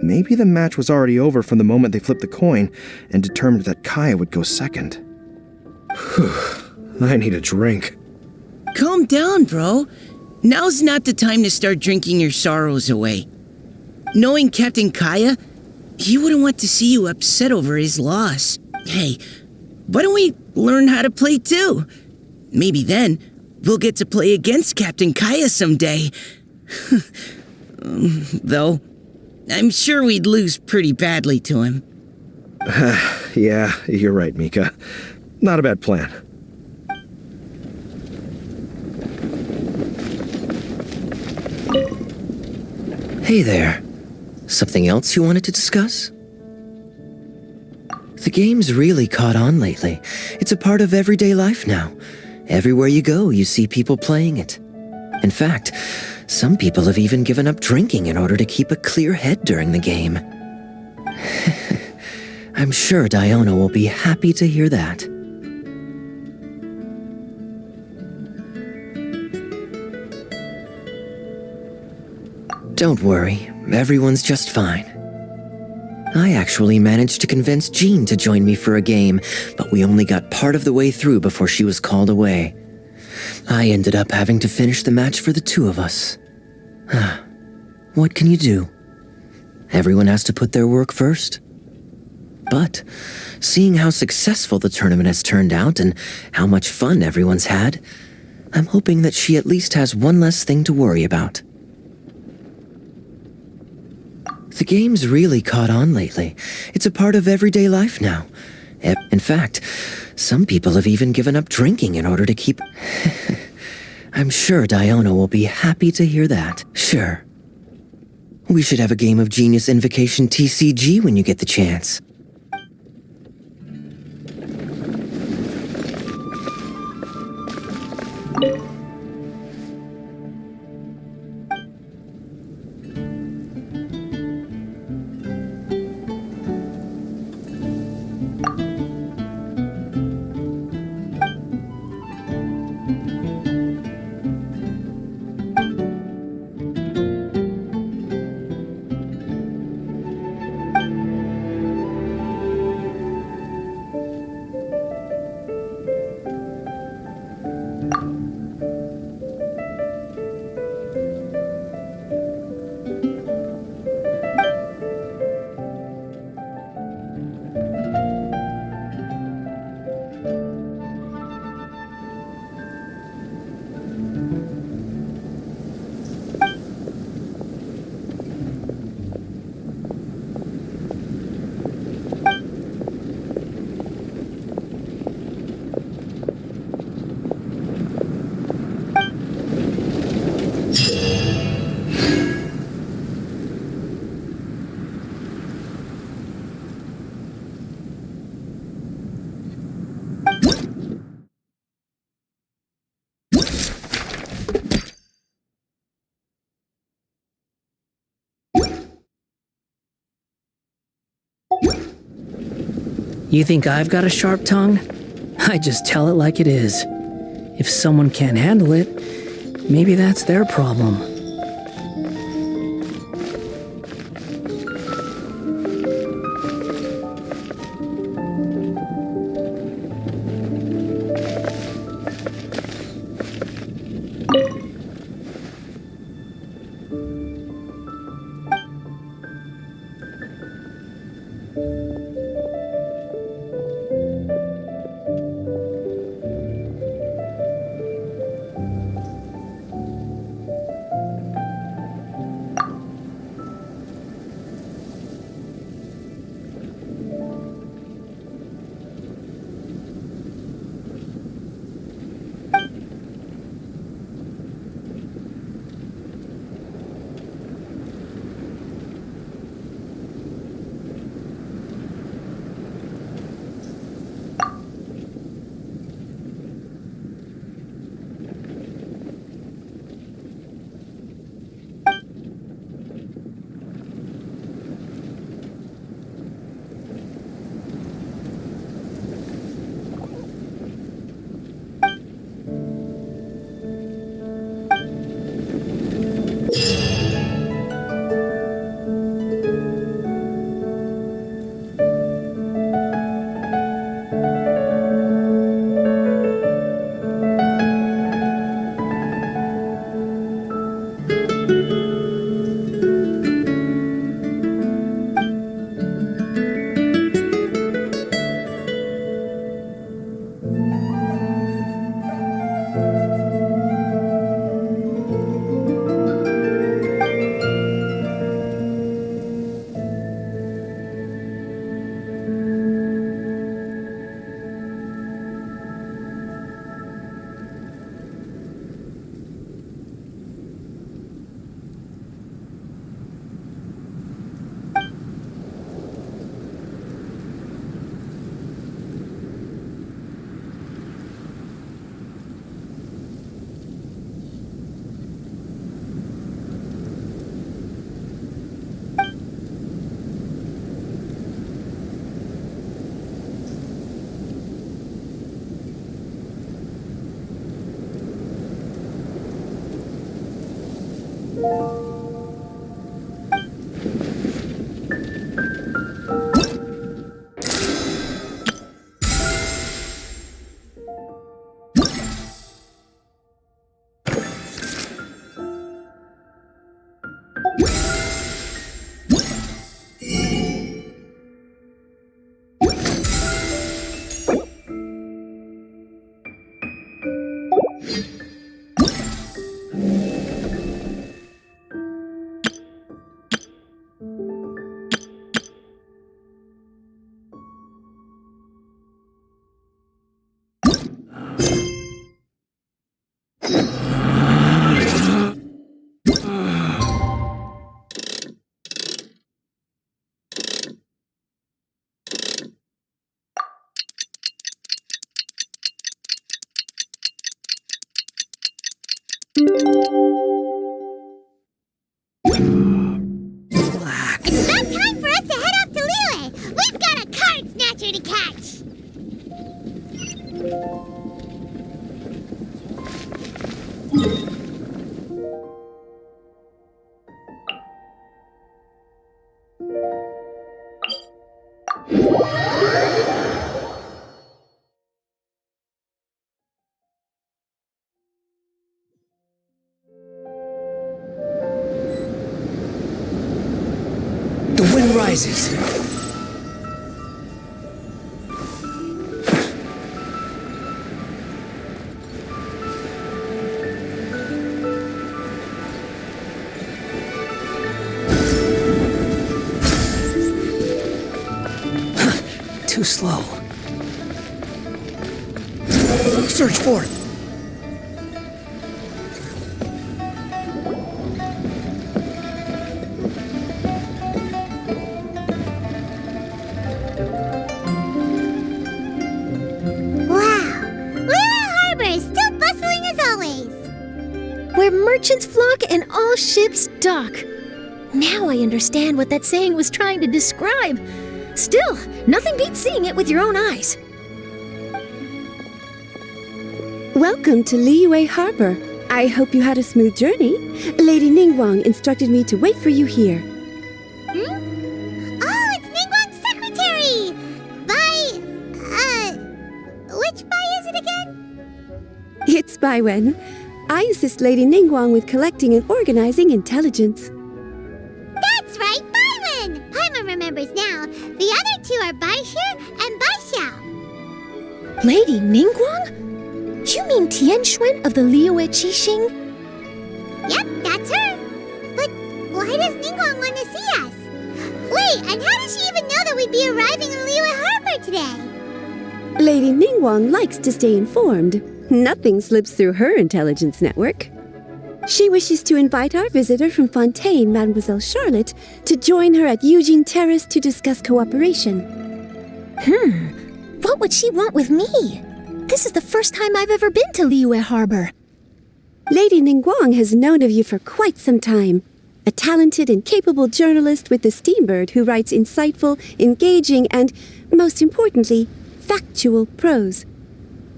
maybe the match was already over from the moment they flipped the coin and determined that Kaya would go second. I need a drink. Calm down, bro. Now's not the time to start drinking your sorrows away. Knowing Captain Kaya, he wouldn't want to see you upset over his loss. Hey, why don't we learn how to play too? Maybe then we'll get to play against Captain Kaya someday. Though, I'm sure we'd lose pretty badly to him. Yeah, you're right, Mika. Not a bad plan. Hey there. Something else you wanted to discuss? The game's really caught on lately. It's a part of everyday life now. Everywhere you go, you see people playing it. In fact, some people have even given up drinking in order to keep a clear head during the game. I'm sure Diona will be happy to hear that. Don't worry, everyone's just fine. I actually managed to convince Jean to join me for a game, but we only got part of the way through before she was called away. I ended up having to finish the match for the two of us. What can you do? Everyone has to put their work first. But, seeing how successful the tournament has turned out and how much fun everyone's had, I'm hoping that she at least has one less thing to worry about. The game's really caught on lately. It's a part of everyday life now. In fact, some people have even given up drinking in order to keep... I'm sure Diona will be happy to hear that. Sure. We should have a game of Genius Invocation TCG when you get the chance. You think I've got a sharp tongue? I just tell it like it is. If someone can't handle it, maybe that's their problem. It's about time for us to head off to Lille. We've got a card snatcher to catch. The wind rises. Too slow. Search for it. Where merchants flock and all ships dock. Now I understand what that saying was trying to describe. Still, nothing beats seeing it with your own eyes. Welcome to Liyue Harbor. I hope you had a smooth journey. Lady Ningguang instructed me to wait for you here. Oh, it's Ningguang's secretary! Which Bai is it again? It's Baiwen. I assist Lady Ningguang with collecting and organizing intelligence. That's right, Baiwen! Paimon remembers now. The other two are Baishu and Baixao. Lady Ningguang? You mean Tianxuan of the Liyue Qixing? Yep, that's her. But why does Ningguang want to see us? Wait, and how does she even know that we'd be arriving in Liyue Harbor today? Lady Ningguang likes to stay informed. Nothing slips through her intelligence network. She wishes to invite our visitor from Fontaine, Mademoiselle Charlotte, to join her at Eugene Terrace to discuss cooperation. What would she want with me? This is the first time I've ever been to Liyue Harbor. Lady Ningguang has known of you for quite some time. A talented and capable journalist with the Steambird who writes insightful, engaging, and, most importantly, factual prose.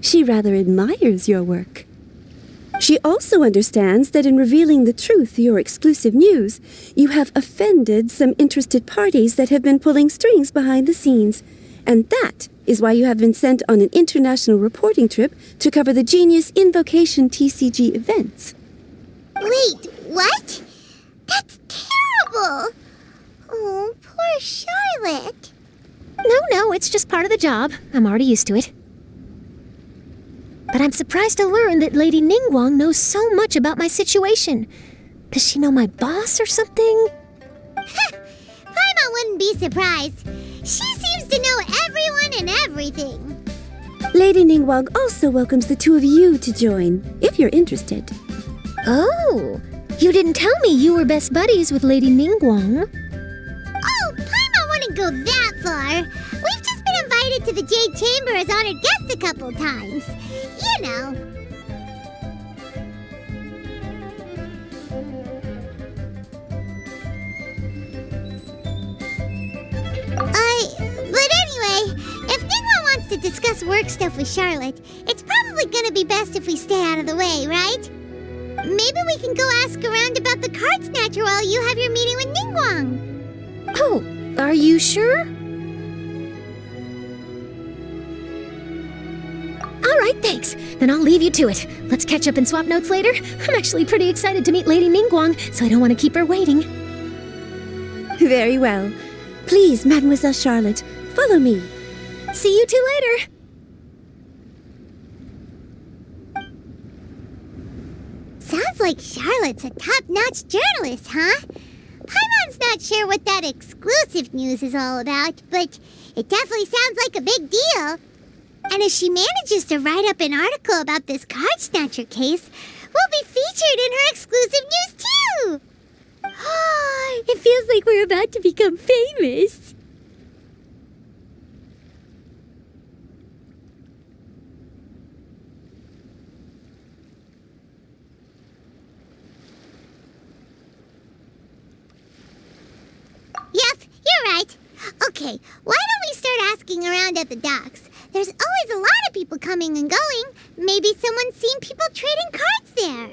She rather admires your work. She also understands that in revealing the truth, your exclusive news, you have offended some interested parties that have been pulling strings behind the scenes. And that is why you have been sent on an international reporting trip to cover the Genius Invocation TCG events. Wait, what? That's terrible! Oh, poor Charlotte. No, it's just part of the job. I'm already used to it. But I'm surprised to learn that Lady Ningguang knows so much about my situation. Does she know my boss or something? Paimon wouldn't be surprised. She seems to know everyone and everything. Lady Ningguang also welcomes the two of you to join, if you're interested. Oh, you didn't tell me you were best buddies with Lady Ningguang. Oh, Paimon wouldn't go that far. We've just been invited to the Jade Chamber as honored guests a couple times. You know. But anyway, if Ningguang wants to discuss work stuff with Charlotte, it's probably gonna be best if we stay out of the way, right? Maybe we can go ask around about the card snatcher while you have your meeting with Ningguang. Oh, are you sure? All right, thanks. Then I'll leave you to it. Let's catch up and swap notes later. I'm actually pretty excited to meet Lady Ningguang, so I don't want to keep her waiting. Very well. Please, Mademoiselle Charlotte, follow me. See you two later. Sounds like Charlotte's a top-notch journalist, huh? Paimon's not sure what that exclusive news is all about, but it definitely sounds like a big deal. And if she manages to write up an article about this card snatcher case, we'll be featured in her exclusive news too! It feels like we're about to become famous. Yep, you're right. Okay, why don't we start asking around at the docks? There's always a lot of people coming and going. Maybe someone's seen people trading cards there.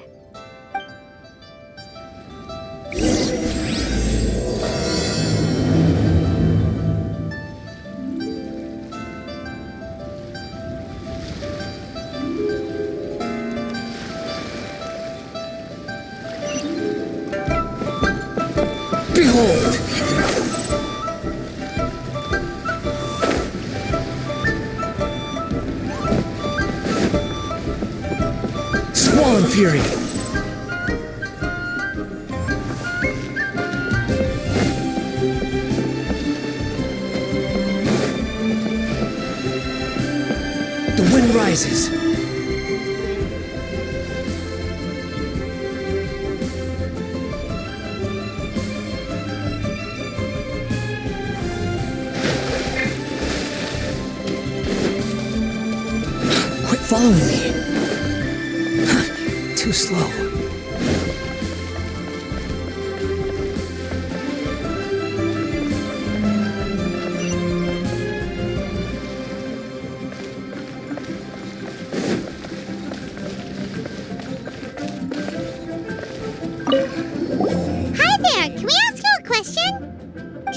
Behold! Swan Fury! The wind rises. Quit following me. Too slow.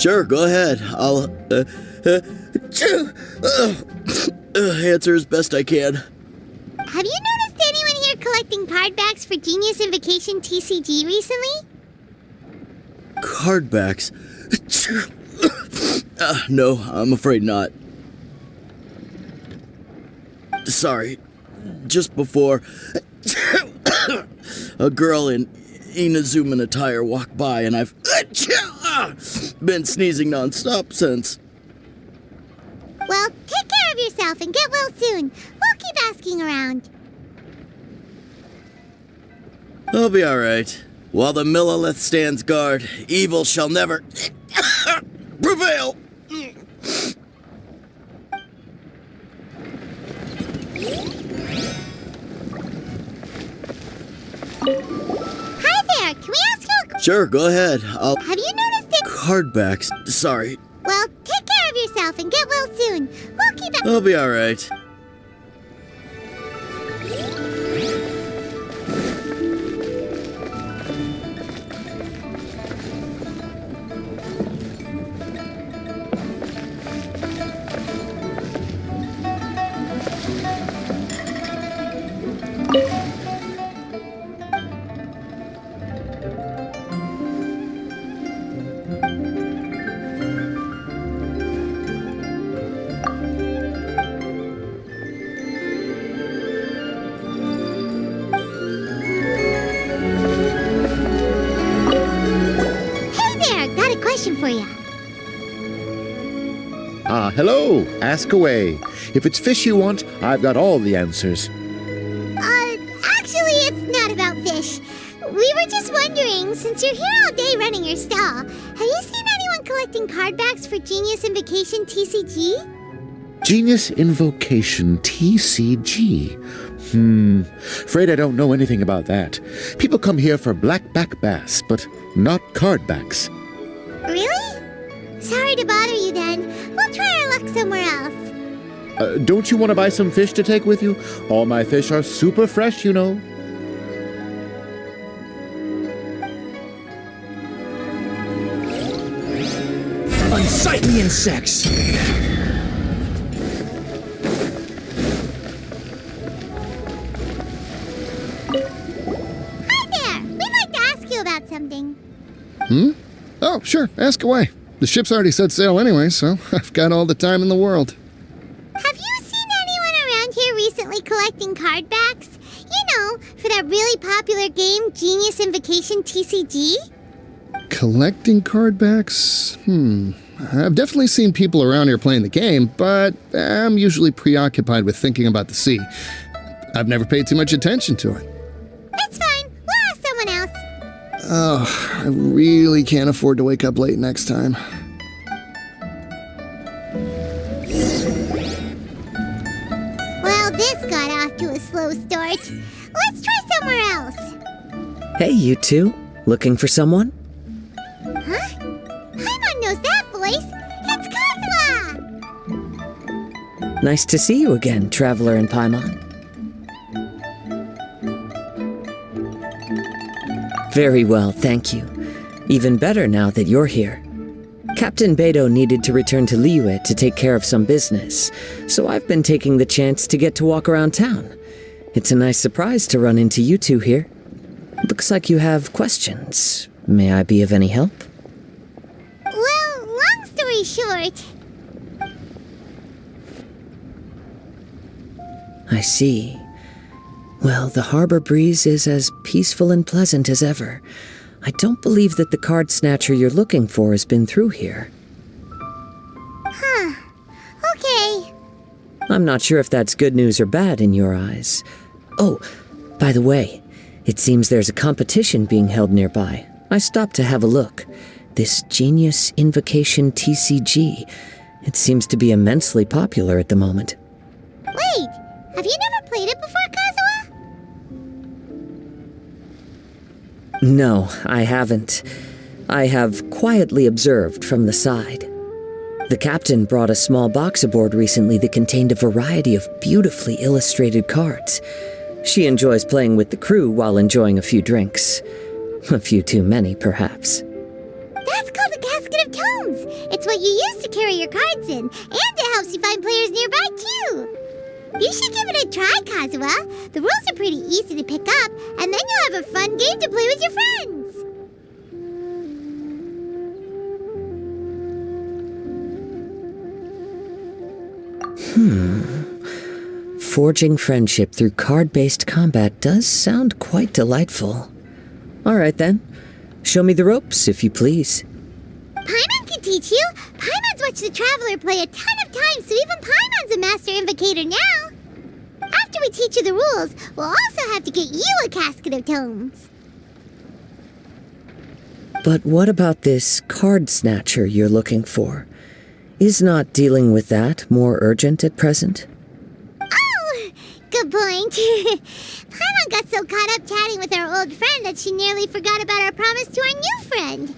Sure, go ahead. I'll answer as best I can. Have you noticed anyone here collecting card backs for Genius Invocation TCG recently? Card backs? No, I'm afraid not. Sorry. Just before, a girl in Inazuman attire walked by, and I've been sneezing nonstop since. Well, take care of yourself and get well soon. We'll keep asking around. I'll be alright. While the Millilith stands guard, evil shall never prevail. Hi there, can we ask you a... Sure, go ahead. Have you noticed it? Card backs. Sorry. Well, take care of yourself and get well soon. We'll keep... I'll be alright. For you. Hello. Ask away. If it's fish you want, I've got all the answers. Actually, it's not about fish. We were just wondering, since you're here all day running your stall, have you seen anyone collecting card backs for Genius Invocation TCG? Genius Invocation TCG. Afraid I don't know anything about that. People come here for blackback bass, but not card backs. Really? Sorry to bother you then. We'll try our luck somewhere else. Don't you want to buy some fish to take with you? All my fish are super fresh, you know. Unsightly insects! Hi there! We'd like to ask you about something. Oh, sure. Ask away. The ship's already set sail anyway, so I've got all the time in the world. Have you seen anyone around here recently collecting card backs? You know, for that really popular game, Genius Invocation TCG? Collecting card backs? I've definitely seen people around here playing the game, but I'm usually preoccupied with thinking about the sea. I've never paid too much attention to it. That's fine. We'll ask someone else. Oh, I really can't afford to wake up late next time. Well, this got off to a slow start. Let's try somewhere else. Hey, you two. Looking for someone? Huh? Paimon knows that voice. It's Kozma! Nice to see you again, Traveler and Paimon. Very well, thank you. Even better now that you're here. Captain Beidou needed to return to Liyue to take care of some business, so I've been taking the chance to get to walk around town. It's a nice surprise to run into you two here. Looks like you have questions. May I be of any help? Well, long story short... I see. Well, the harbor breeze is as peaceful and pleasant as ever. I don't believe that the card snatcher you're looking for has been through here. Huh. Okay. I'm not sure if that's good news or bad in your eyes. Oh, by the way, it seems there's a competition being held nearby. I stopped to have a look. This Genius Invocation TCG. It seems to be immensely popular at the moment. Wait, have you never played it before, Kazuha? No, I haven't. I have quietly observed from the side. The captain brought a small box aboard recently that contained a variety of beautifully illustrated cards. She enjoys playing with the crew while enjoying a few drinks. A few too many, perhaps. That's called a casket of tomes. It's what you use to carry your cards in, and it helps you find players nearby, too. You should give it a try, Kazuha. The rules are pretty easy to pick up, and then you'll have a fun game to play with your friends. Forging friendship through card-based combat does sound quite delightful. All right then, show me the ropes, if you please. Paimon can teach you. Paimon's watched the Traveler play a ton of times, so even Paimon's a master invocator now. After we teach you the rules, we'll also have to get you a casket of tomes. But what about this card snatcher you're looking for? Is not dealing with that more urgent at present? Oh, good point. Paimon got so caught up chatting with our old friend that she nearly forgot about our promise to our new friend.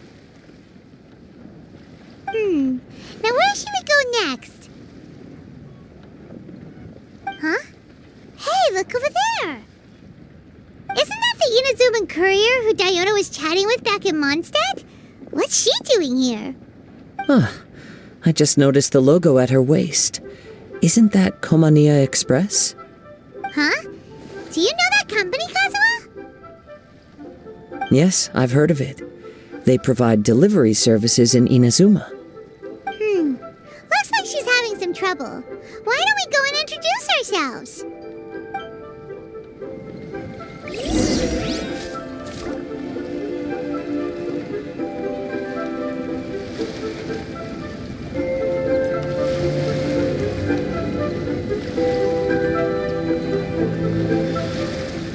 Now where should we go next? Huh? Hey, look over there! Isn't that the Inazuman courier who Diona was chatting with back in Mondstadt? What's she doing here? I just noticed the logo at her waist. Isn't that Komania Express? Huh? Do you know that company, Kazuha? Yes, I've heard of it. They provide delivery services in Inazuma. Looks like she's having some trouble. Why don't we go and introduce ourselves?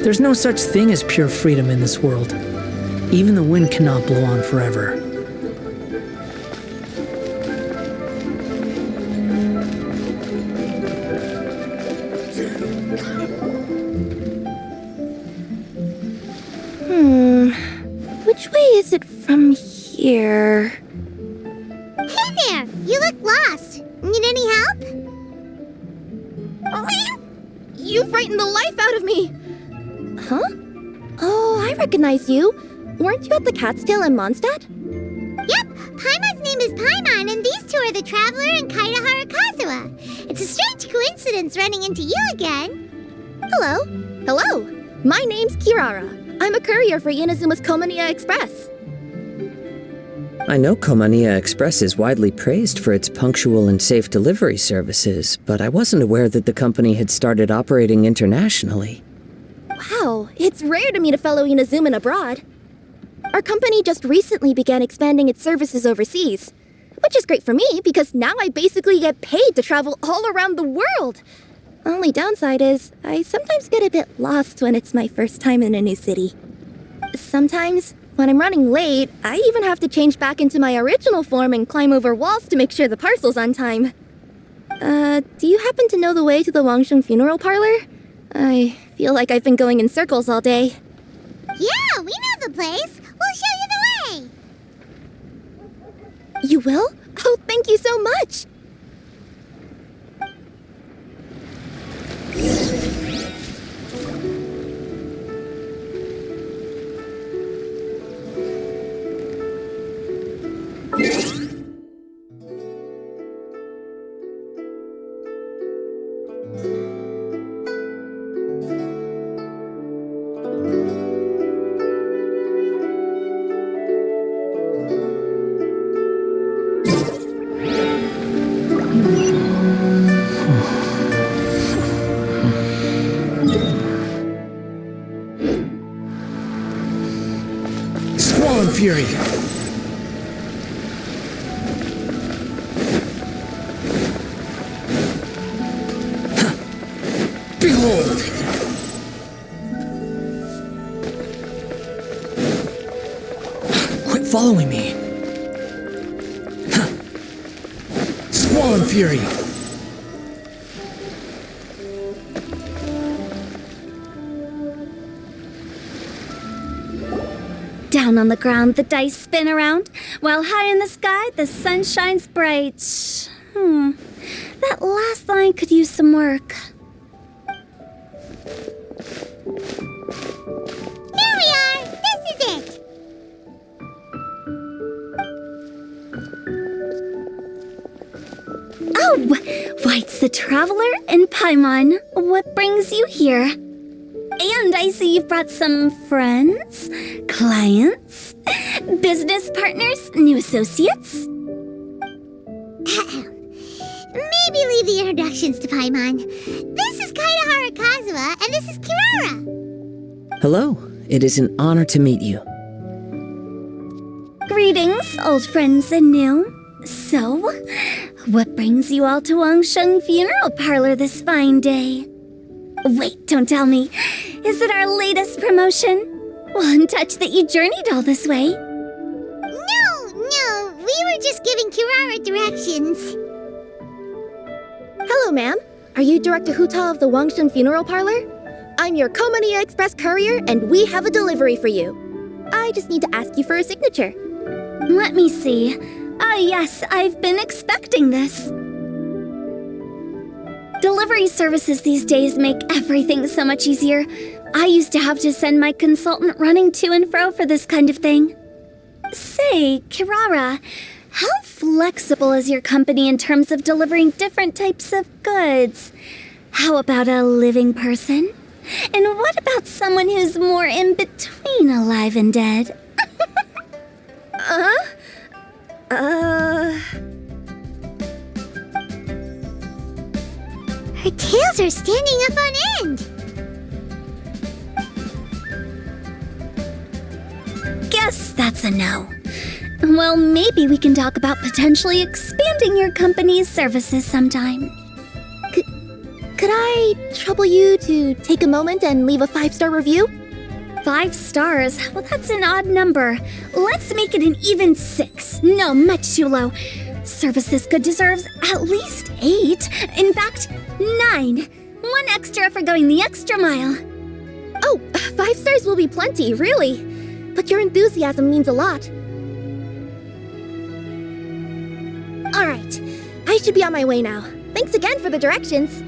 There's no such thing as pure freedom in this world. Even the wind cannot blow on forever. Which way is it from here? Hey there! You look lost. Need any help? You frightened the life out of me! Huh? Oh, I recognize you. Weren't you at the Cat's Tail in Mondstadt? Yep, Paimon's name is Paimon, and these two are the Traveler and Kaitahara Kazuha. It's a strange coincidence running into you again. Hello. Hello. My name's Kirara. I'm a courier for Inazuma's Komania Express. I know Komania Express is widely praised for its punctual and safe delivery services, but I wasn't aware that the company had started operating internationally. Wow, it's rare to meet a fellow Inazuman abroad. Our company just recently began expanding its services overseas, which is great for me because now I basically get paid to travel all around the world. Only downside is I sometimes get a bit lost when it's my first time in a new city. Sometimes, when I'm running late, I even have to change back into my original form and climb over walls to make sure the parcel's on time. Do you happen to know the way to the Wangsheng funeral parlor? I feel like I've been going in circles all day. Yeah, we know the place. We'll show you the way. You will? Oh, thank you so much! Squall Fury! Behold! Quit following me! Squall and Fury! Down on the ground, the dice spin around, while high in the sky, the sun shines bright. That last line could use some work. Here we are! This is it! Oh, why, it's the Traveler and Paimon. What brings you here? And I see you've brought some friends, clients, business partners, new associates. Maybe leave the introductions to Paimon. This is Kaidahara Kazuha, and this is Kirara. Hello, it is an honor to meet you. Greetings, old friends and new. So, what brings you all to Wangsheng Funeral Parlor this fine day? Wait, don't tell me. Is it our latest promotion? One touch that you journeyed all this way. No, we were just giving Kirara directions. Hello, ma'am. Are you Director Huta of the Wangshen Funeral Parlor? I'm your Komania Express courier, and we have a delivery for you. I just need to ask you for a signature. Let me see. Ah, yes, I've been expecting this. Delivery services these days make everything so much easier. I used to have to send my consultant running to and fro for this kind of thing. Say, Kirara, how flexible is your company in terms of delivering different types of goods? How about a living person? And what about someone who's more in between alive and dead? Her tails are standing up on end. Guess that's a no. Well, maybe we can talk about potentially expanding your company's services sometime. Could I trouble you to take a moment and leave a 5-star review? 5 stars? Well, that's an odd number. Let's make it an even 6. No, much too low. Service this good deserves at least 8. In fact, 9. 1 extra for going the extra mile. Oh, 5 stars will be plenty, really. But your enthusiasm means a lot. All right, I should be on my way now. Thanks again for the directions.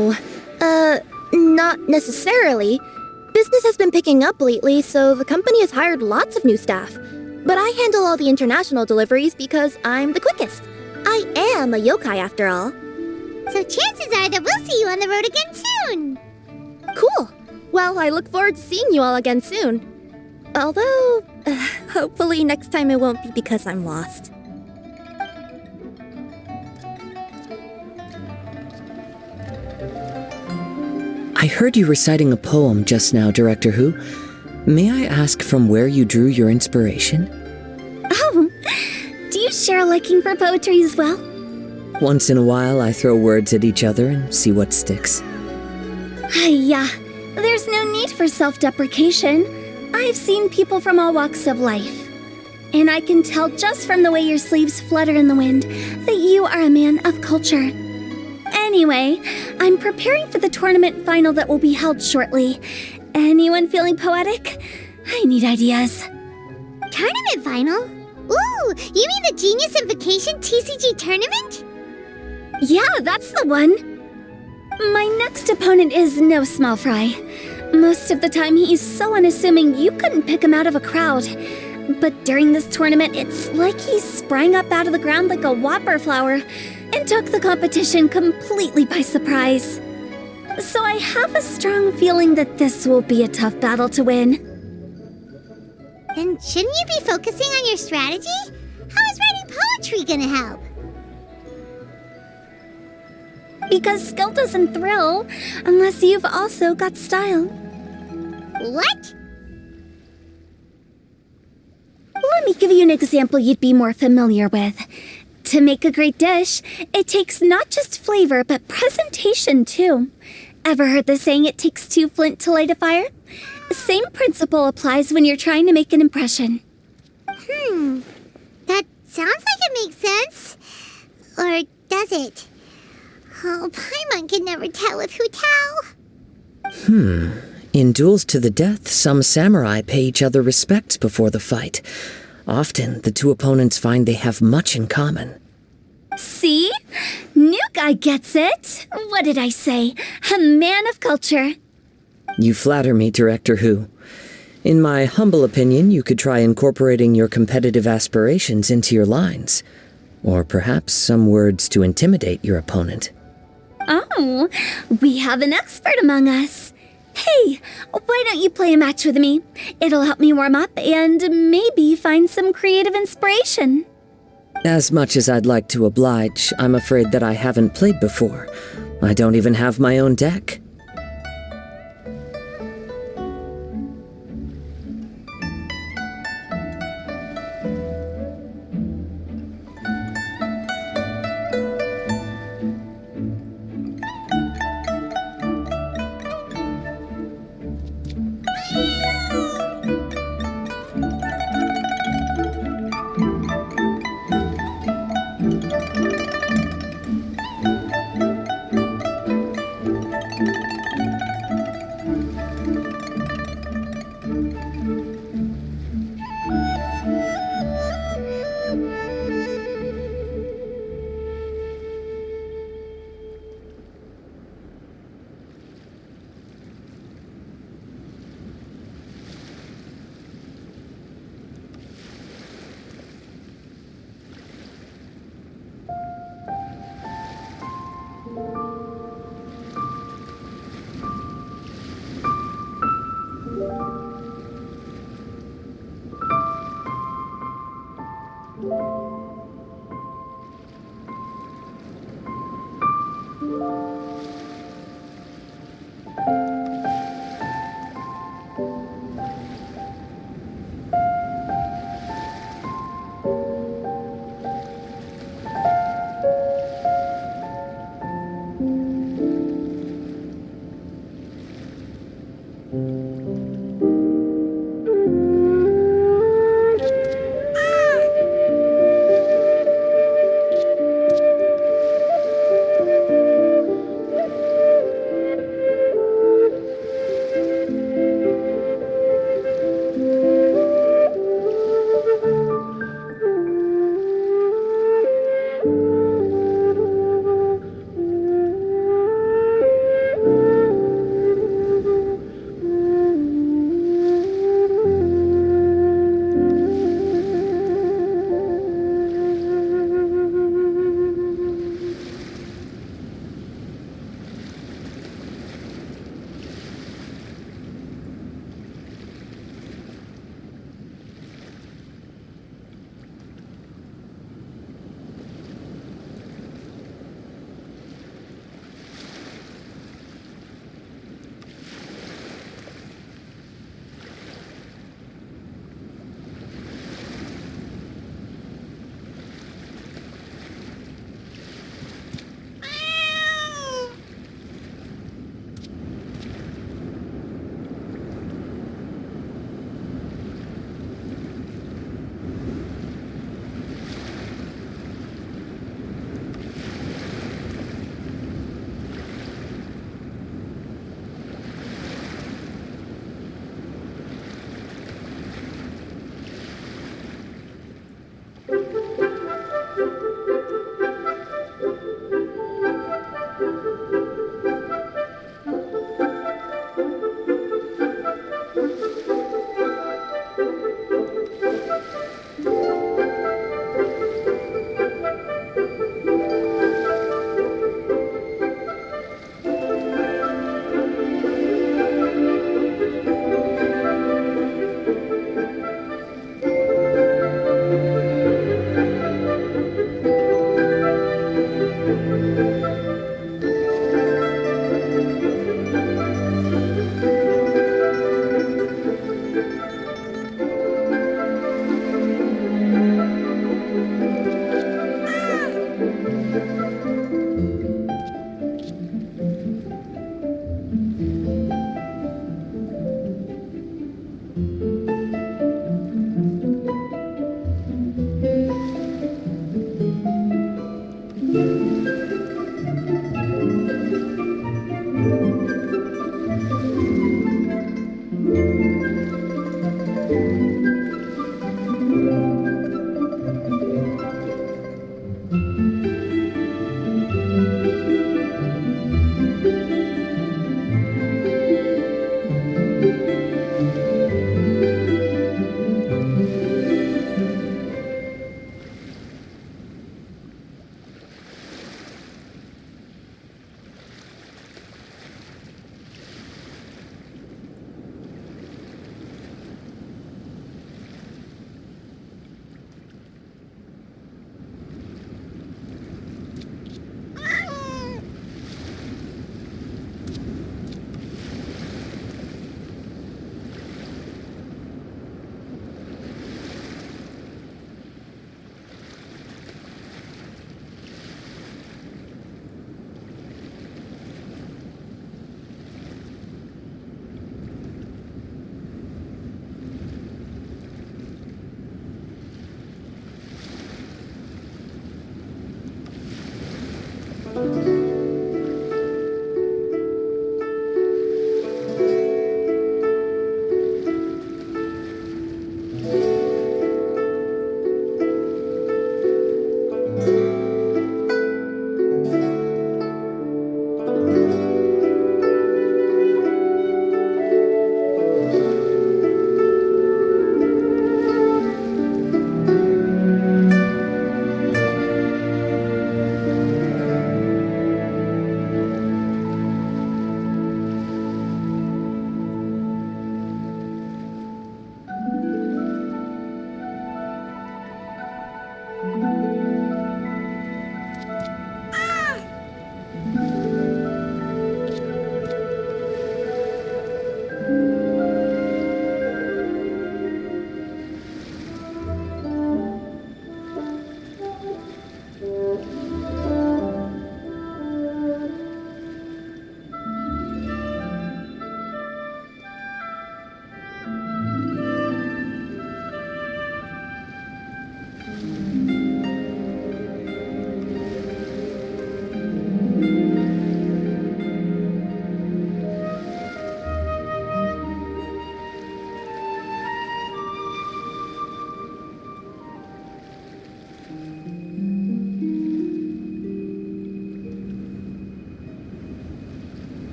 Oh, not necessarily. Business has been picking up lately, so the company has hired lots of new staff. But I handle all the international deliveries because I'm the quickest. I am a yokai after all. So chances are that we'll see you on the road again soon. Cool. Well, I look forward to seeing you all again soon. Although, hopefully next time it won't be because I'm lost. I heard you reciting a poem just now, Director Who. May I ask from where you drew your inspiration? Oh, do you share a liking for poetry as well? Once in a while, I throw words at each other and see what sticks. Yeah, there's no need for self-deprecation. I've seen people from all walks of life. And I can tell just from the way your sleeves flutter in the wind that you are a man of culture. Anyway, I'm preparing for the tournament final that will be held shortly. Anyone feeling poetic? I need ideas. Tournament final? Ooh, you mean the Genius Invocation TCG tournament? Yeah, that's the one. My next opponent is no small fry. Most of the time he's so unassuming you couldn't pick him out of a crowd. But during this tournament, it's like he sprang up out of the ground like a whopper flower and took the competition completely by surprise. So I have a strong feeling that this will be a tough battle to win. Then shouldn't you be focusing on your strategy? How is writing poetry gonna help? Because skill doesn't thrill unless you've also got style. What? Let me give you an example you'd be more familiar with. To make a great dish, it takes not just flavor, but presentation too. Ever heard the saying, it takes two flint to light a fire? Same principle applies when you're trying to make an impression. That sounds like it makes sense. Or does it? Oh, Paimon can never tell with Hu Tao. In duels to the death, some samurai pay each other respects before the fight. Often, the two opponents find they have much in common. See? New guy gets it. What did I say? A man of culture. You flatter me, Director Who. In my humble opinion, you could try incorporating your competitive aspirations into your lines. Or perhaps some words to intimidate your opponent. Oh, we have an expert among us. Hey, why don't you play a match with me? It'll help me warm up and maybe find some creative inspiration. As much as I'd like to oblige, I'm afraid that I haven't played before. I don't even have my own deck.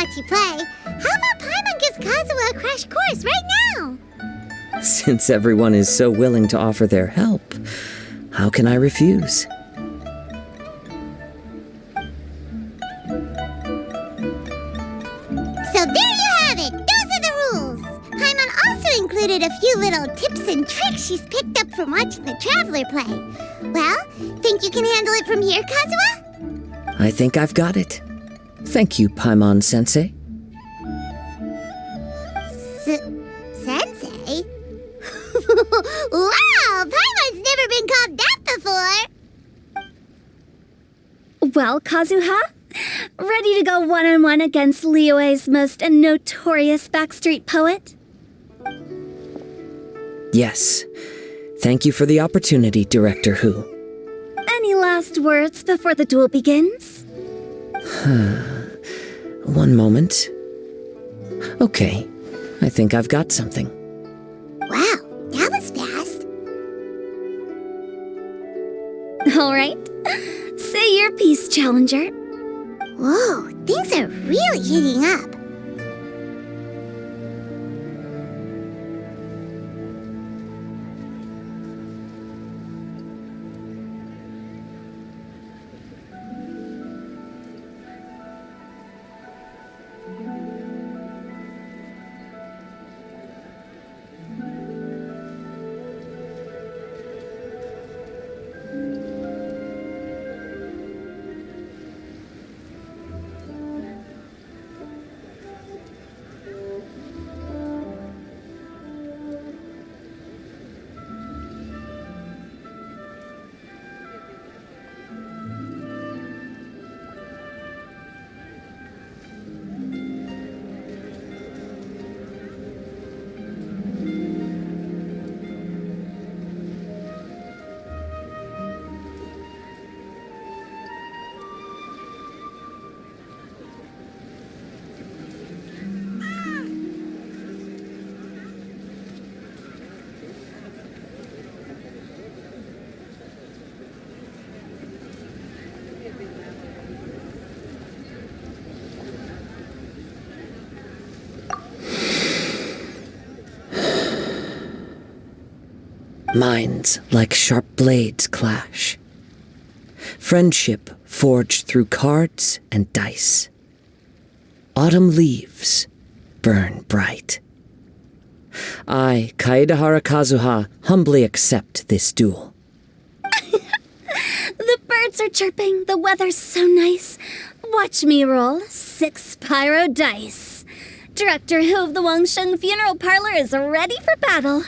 watch you play. How about Paimon gives Kazuha a crash course right now? Since everyone is so willing to offer their help, how can I refuse? So there you have it! Those are the rules! Paimon also included a few little tips and tricks she's picked up from watching the Traveler play. Well, think you can handle it from here, Kazuha? I think I've got it. Thank you, Paimon-sensei. Sensei? Wow! Paimon's never been called that before! Well, Kazuha? Ready to go one-on-one against Liyue's most notorious backstreet poet? Yes. Thank you for the opportunity, Director Who. Any last words before the duel begins? One moment. Okay, I think I've got something. Wow, that was fast. All right. Say your piece, Challenger. Whoa, things are really heating up. Minds like sharp blades clash. Friendship forged through cards and dice. Autumn leaves burn bright. I, Kaedahara Kazuha, humbly accept this duel. The birds are chirping, the weather's so nice. Watch me roll 6 pyro dice. Director Who of the Wangsheng Funeral Parlor is ready for battle.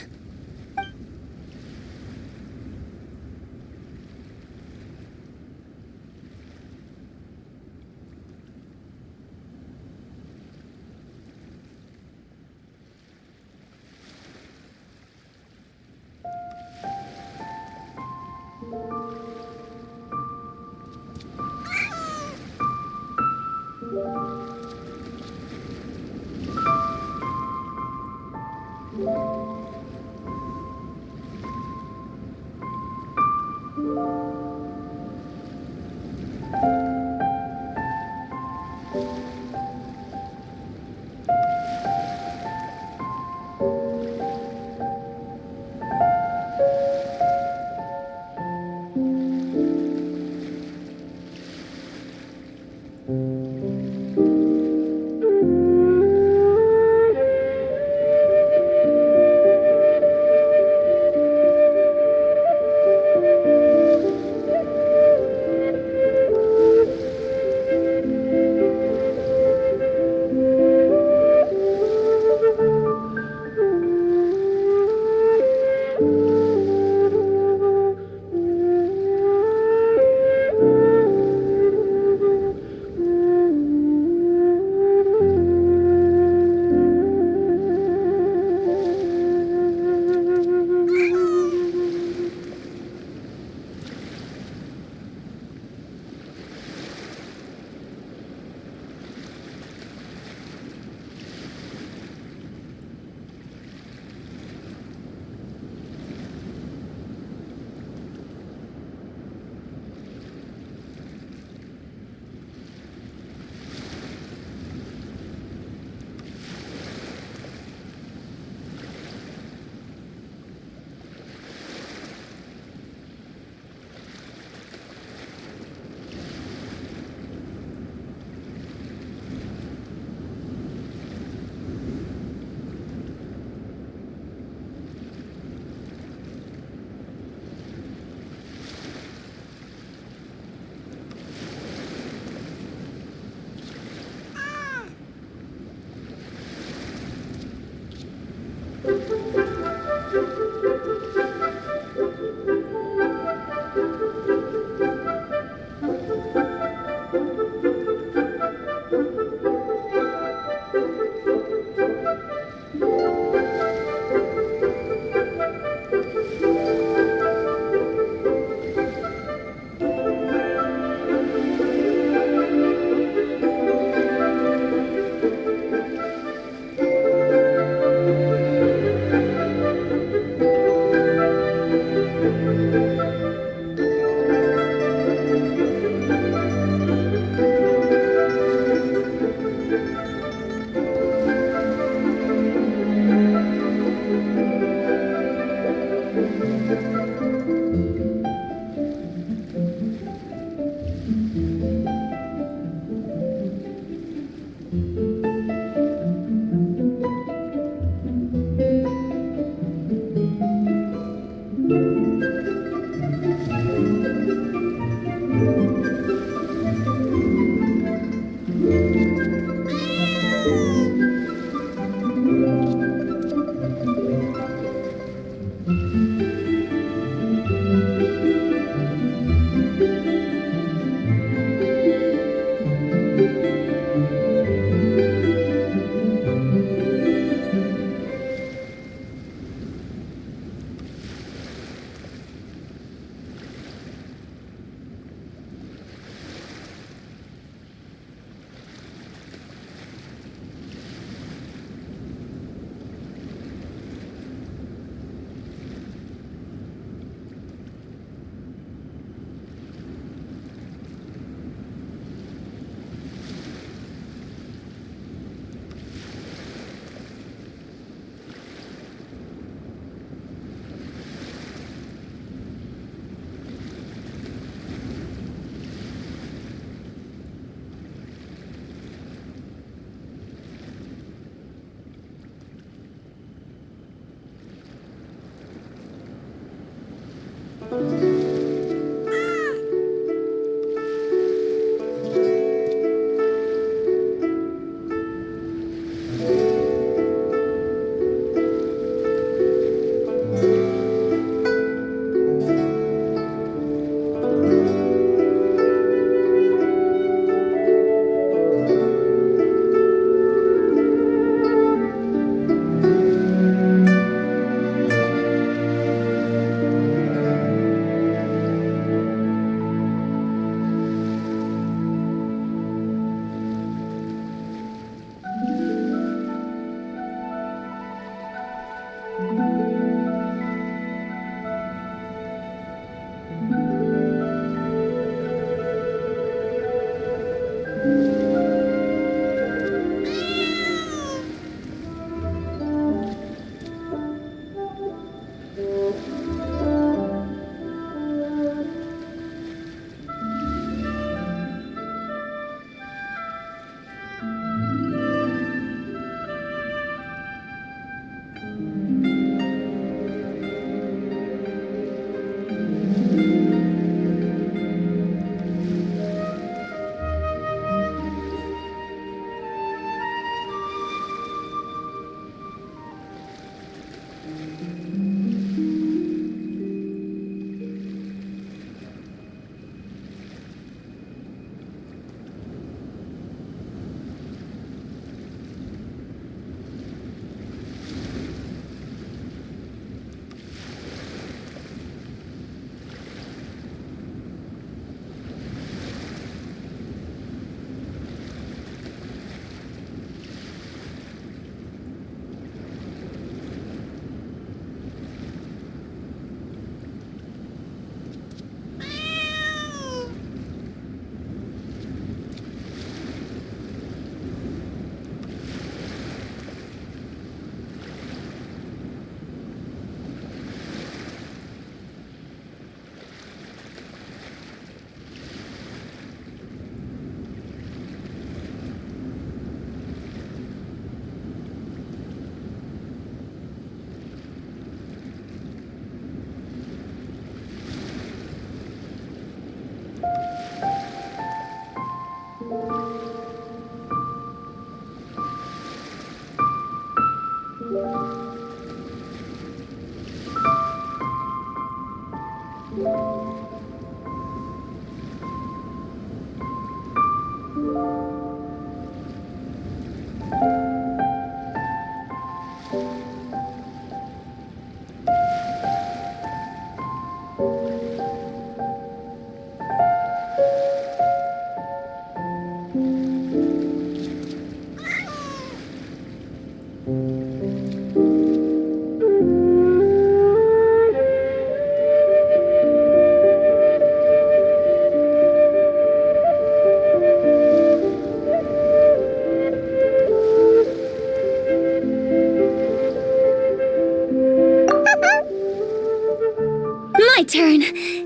My turn.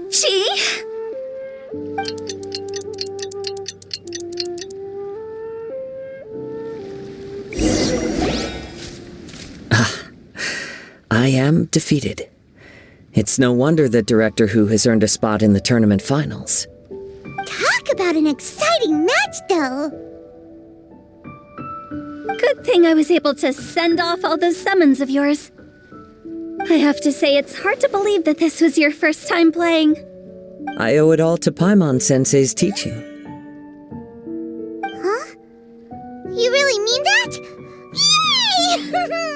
Chi? I am defeated. It's no wonder that Director Who has earned a spot in the tournament finals. Talk about an exciting match, though. Good thing I was able to send off all those summons of yours. I have to say, it's hard to believe that this was your first time playing. I owe it all to Paimon-sensei's teaching. Huh? You really mean that? Yay!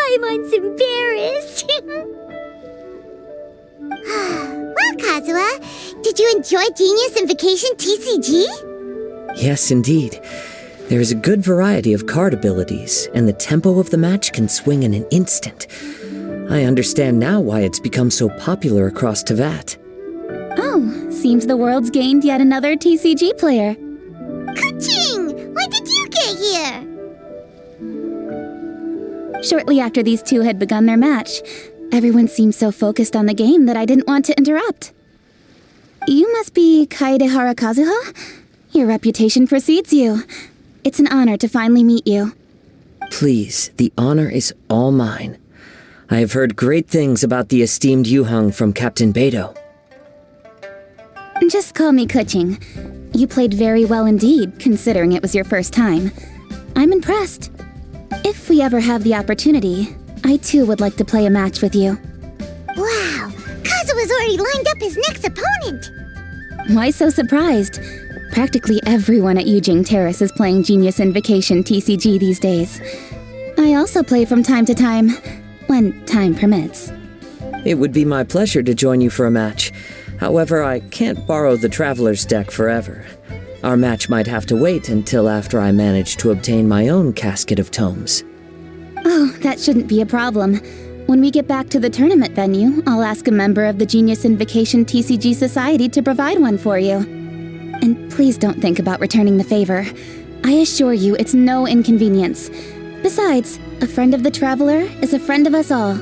Paimon's embarrassed. Well, Kazuha, did you enjoy Genius Invocation TCG? Yes, indeed. There is a good variety of card abilities, and the tempo of the match can swing in an instant. I understand now why it's become so popular across Teyvat. Oh, seems the world's gained yet another TCG player. Ka-ching! When did you get here? Shortly after these two had begun their match, everyone seemed so focused on the game that I didn't want to interrupt. You must be Kaedehara Kazuha? Your reputation precedes you. It's an honor to finally meet you. Please, the honor is all mine. I have heard great things about the esteemed Yuhang from Captain Beidou. Just call me Kuching. You played very well indeed, considering it was your first time. I'm impressed. If we ever have the opportunity, I too would like to play a match with you. Wow, Kazuha's already lined up his next opponent. Why so surprised? Practically everyone at Yujing Terrace is playing Genius Invocation TCG these days. I also play from time to time, when time permits. It would be my pleasure to join you for a match. However, I can't borrow the Traveler's deck forever. Our match might have to wait until after I manage to obtain my own casket of tomes. Oh, that shouldn't be a problem. When we get back to the tournament venue, I'll ask a member of the Genius Invocation TCG Society to provide one for you. And please don't think about returning the favor. I assure you it's no inconvenience. Besides, a friend of the Traveler is a friend of us all.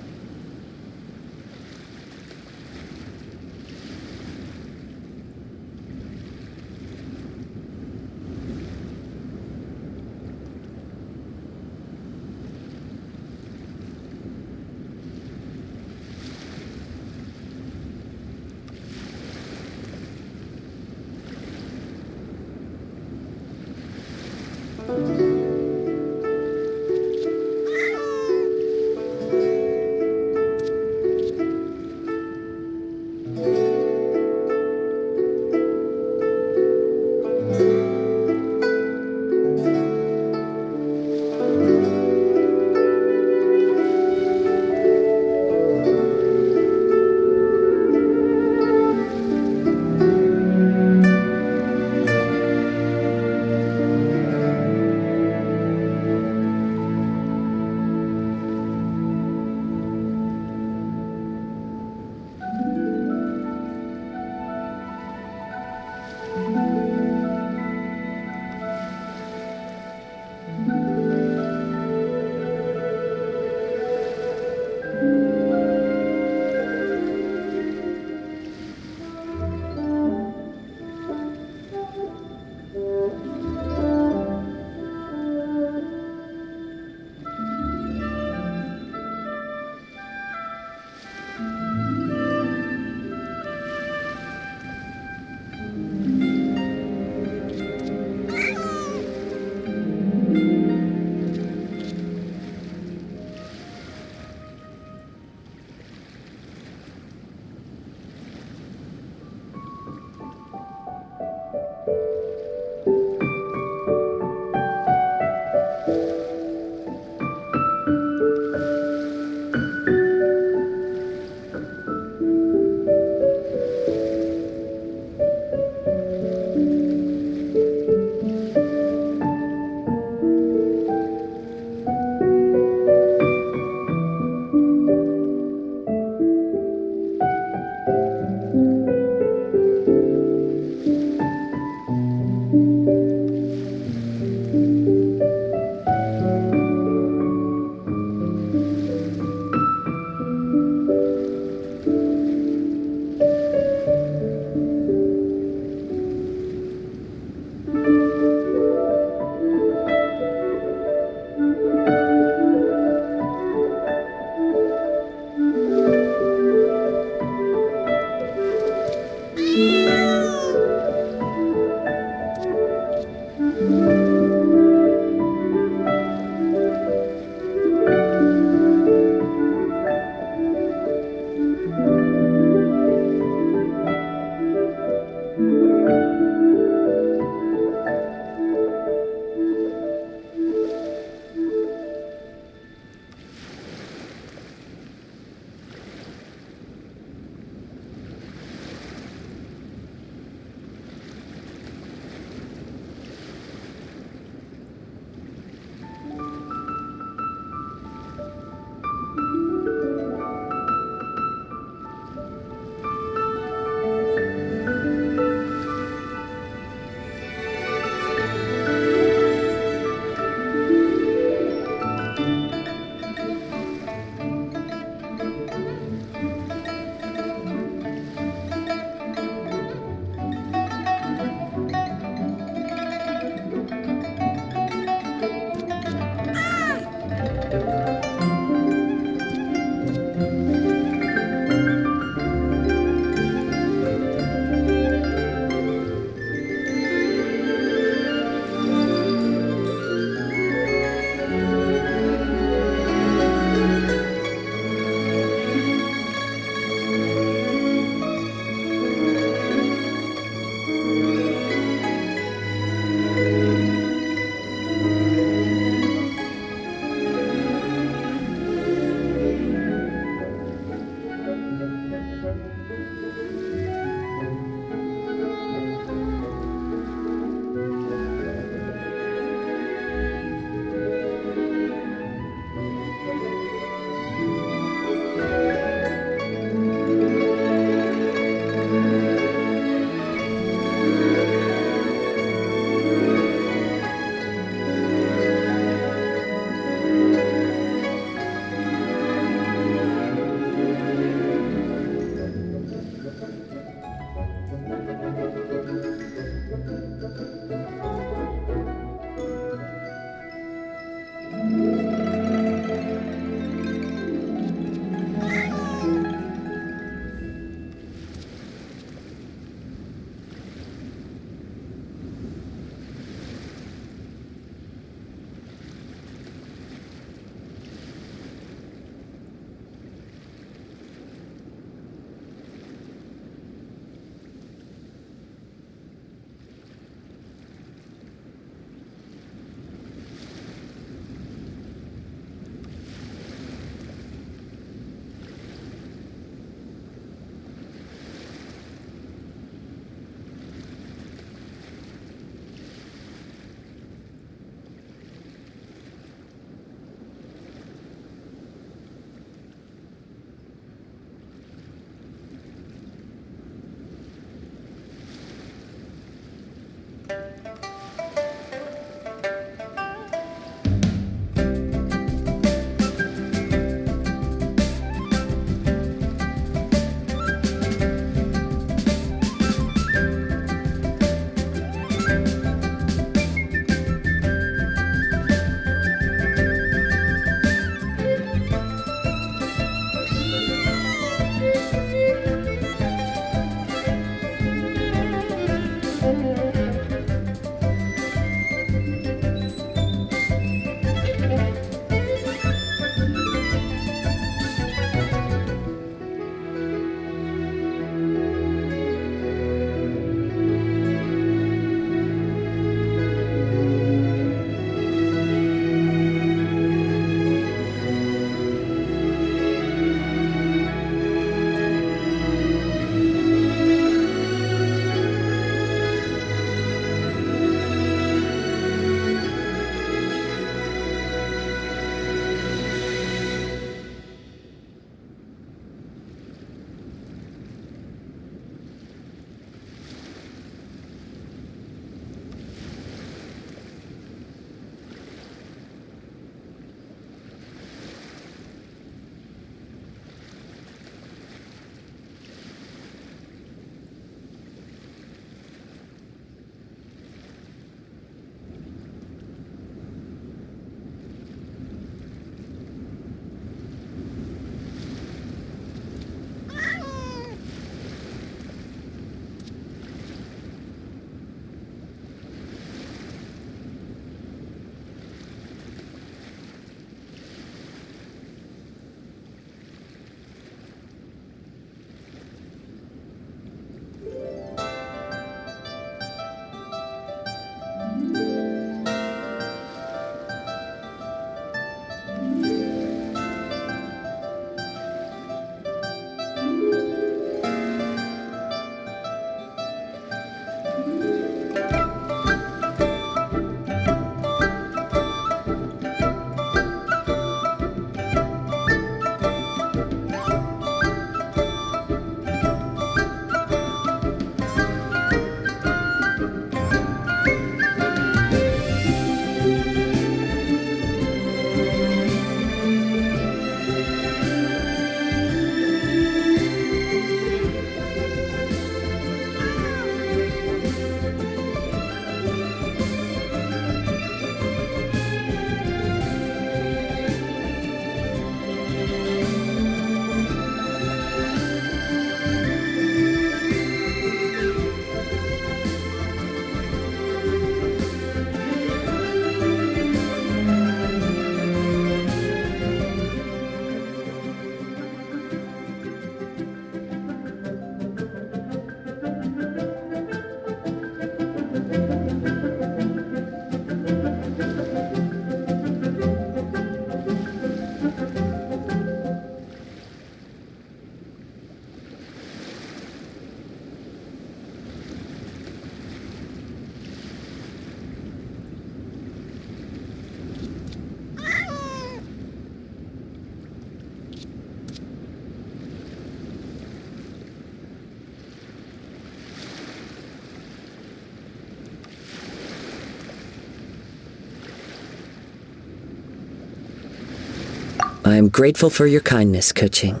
I'm grateful for your kindness, Keqing.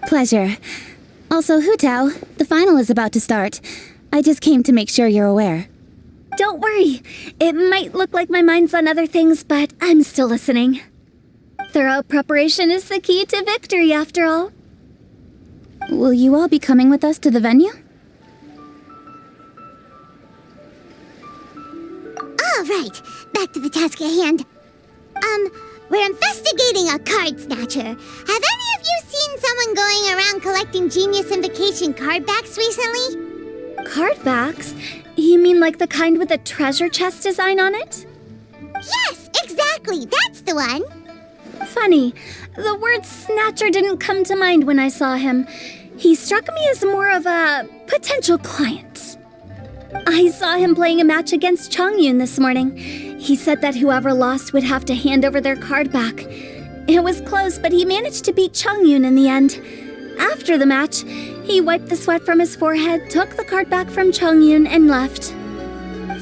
Pleasure. Also, Hu Tao, the final is about to start. I just came to make sure you're aware. Don't worry. It might look like my mind's on other things, but I'm still listening. Thorough preparation is the key to victory, after all. Will you all be coming with us to the venue? All right, back to the task at hand. We're investigating a card snatcher. Have any of you seen someone going around collecting Genius Invocation card backs recently? Card backs? You mean like the kind with a treasure chest design on it? Yes, exactly, that's the one. Funny, the word snatcher didn't come to mind when I saw him. He struck me as more of a potential client. I saw him playing a match against Chongyun this morning. He said that whoever lost would have to hand over their card back. It was close, but he managed to beat Chongyun in the end. After the match, he wiped the sweat from his forehead, took the card back from Chongyun, and left.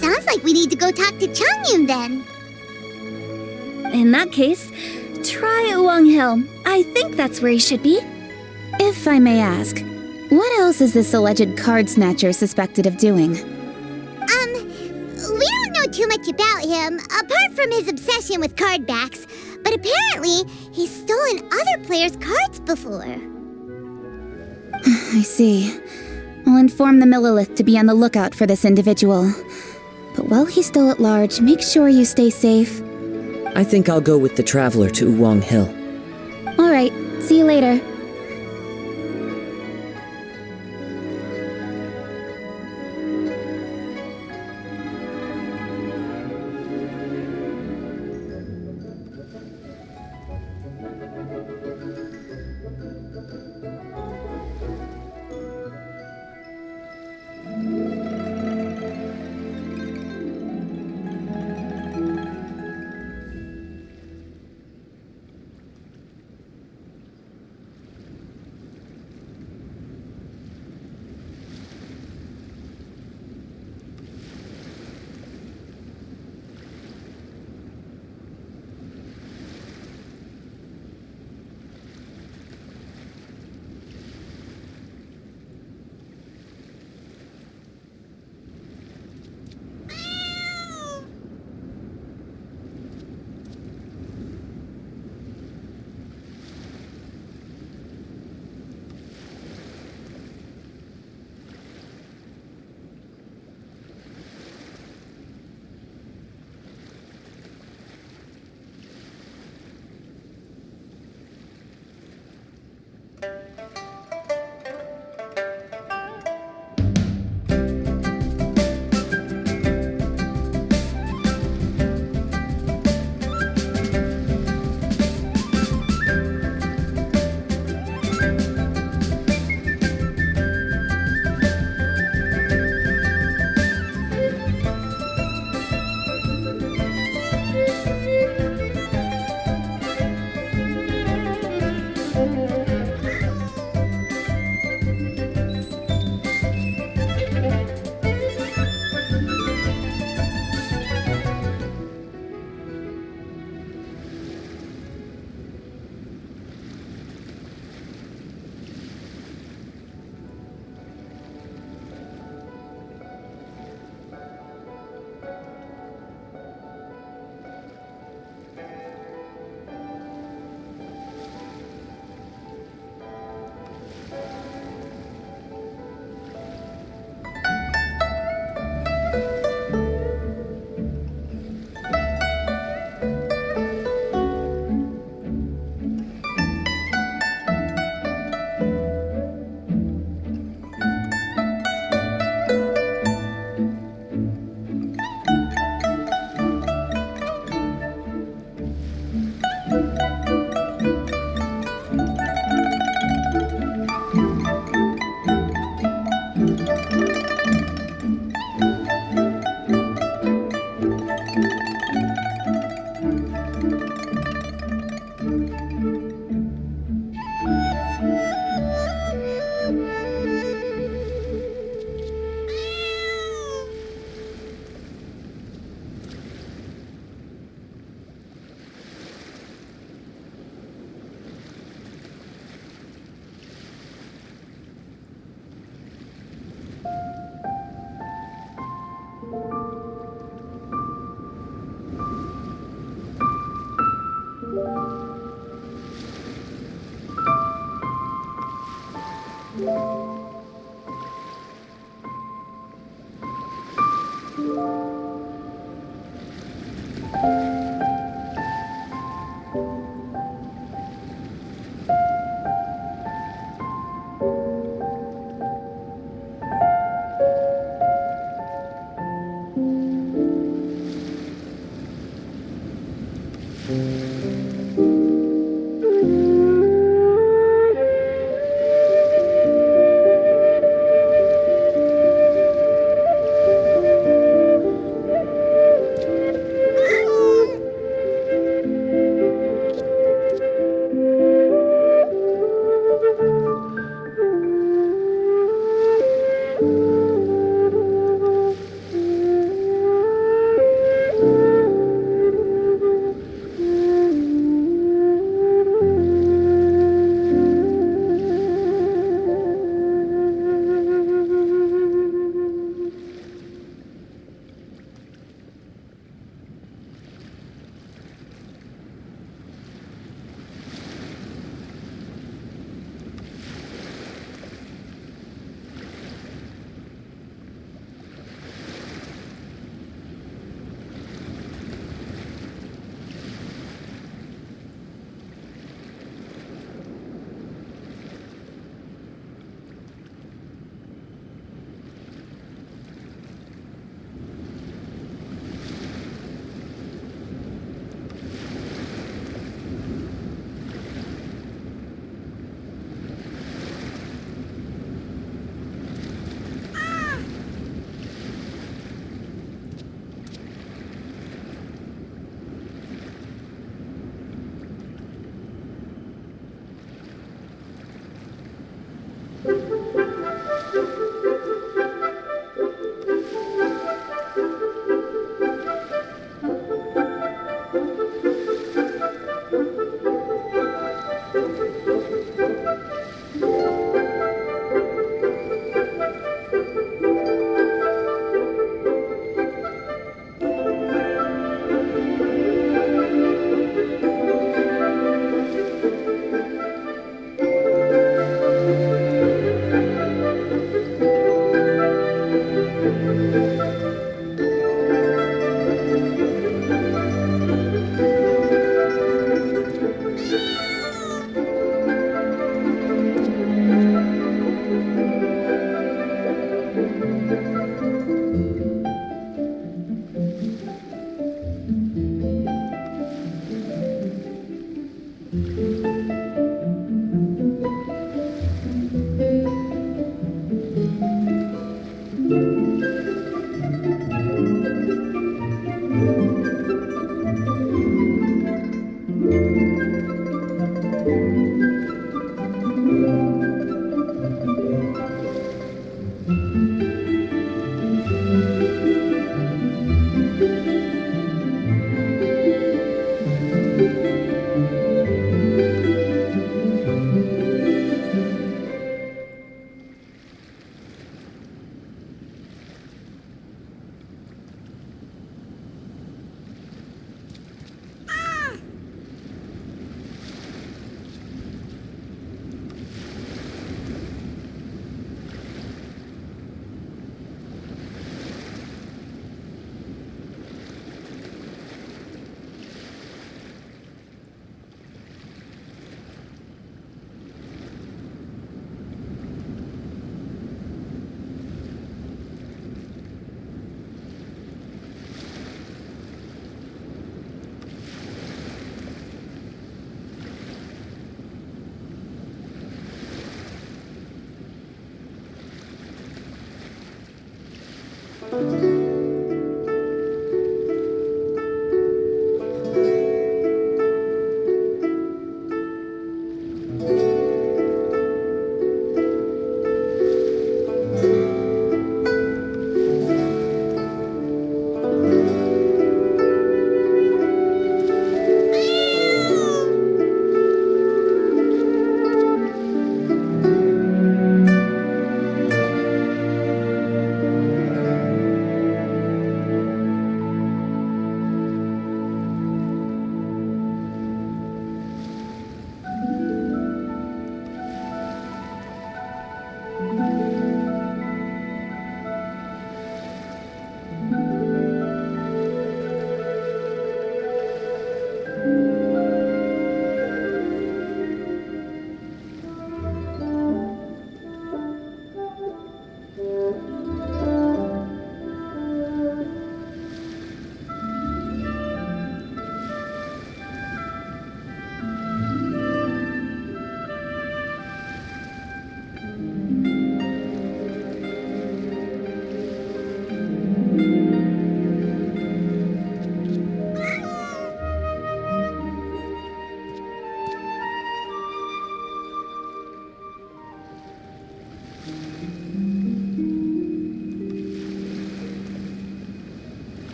Sounds like we need to go talk to Chongyun then. In that case, try Wang Hill. I think that's where he should be. If I may ask, what else is this alleged card snatcher suspected of doing? We don't know too much about him, apart from his obsession with card backs, but apparently he's stolen other players' cards before. I see. I'll inform the Millilith to be on the lookout for this individual. But while he's still at large, make sure you stay safe. I think I'll go with the Traveler to Wang Hill. All right, see you later.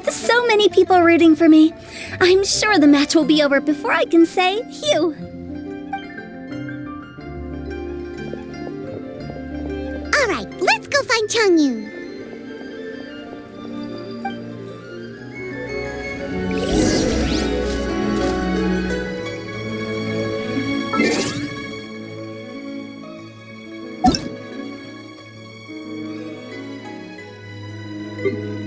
with so many people rooting for me. I'm sure the match will be over before I can say Hugh. All right, let's go find Changyu. you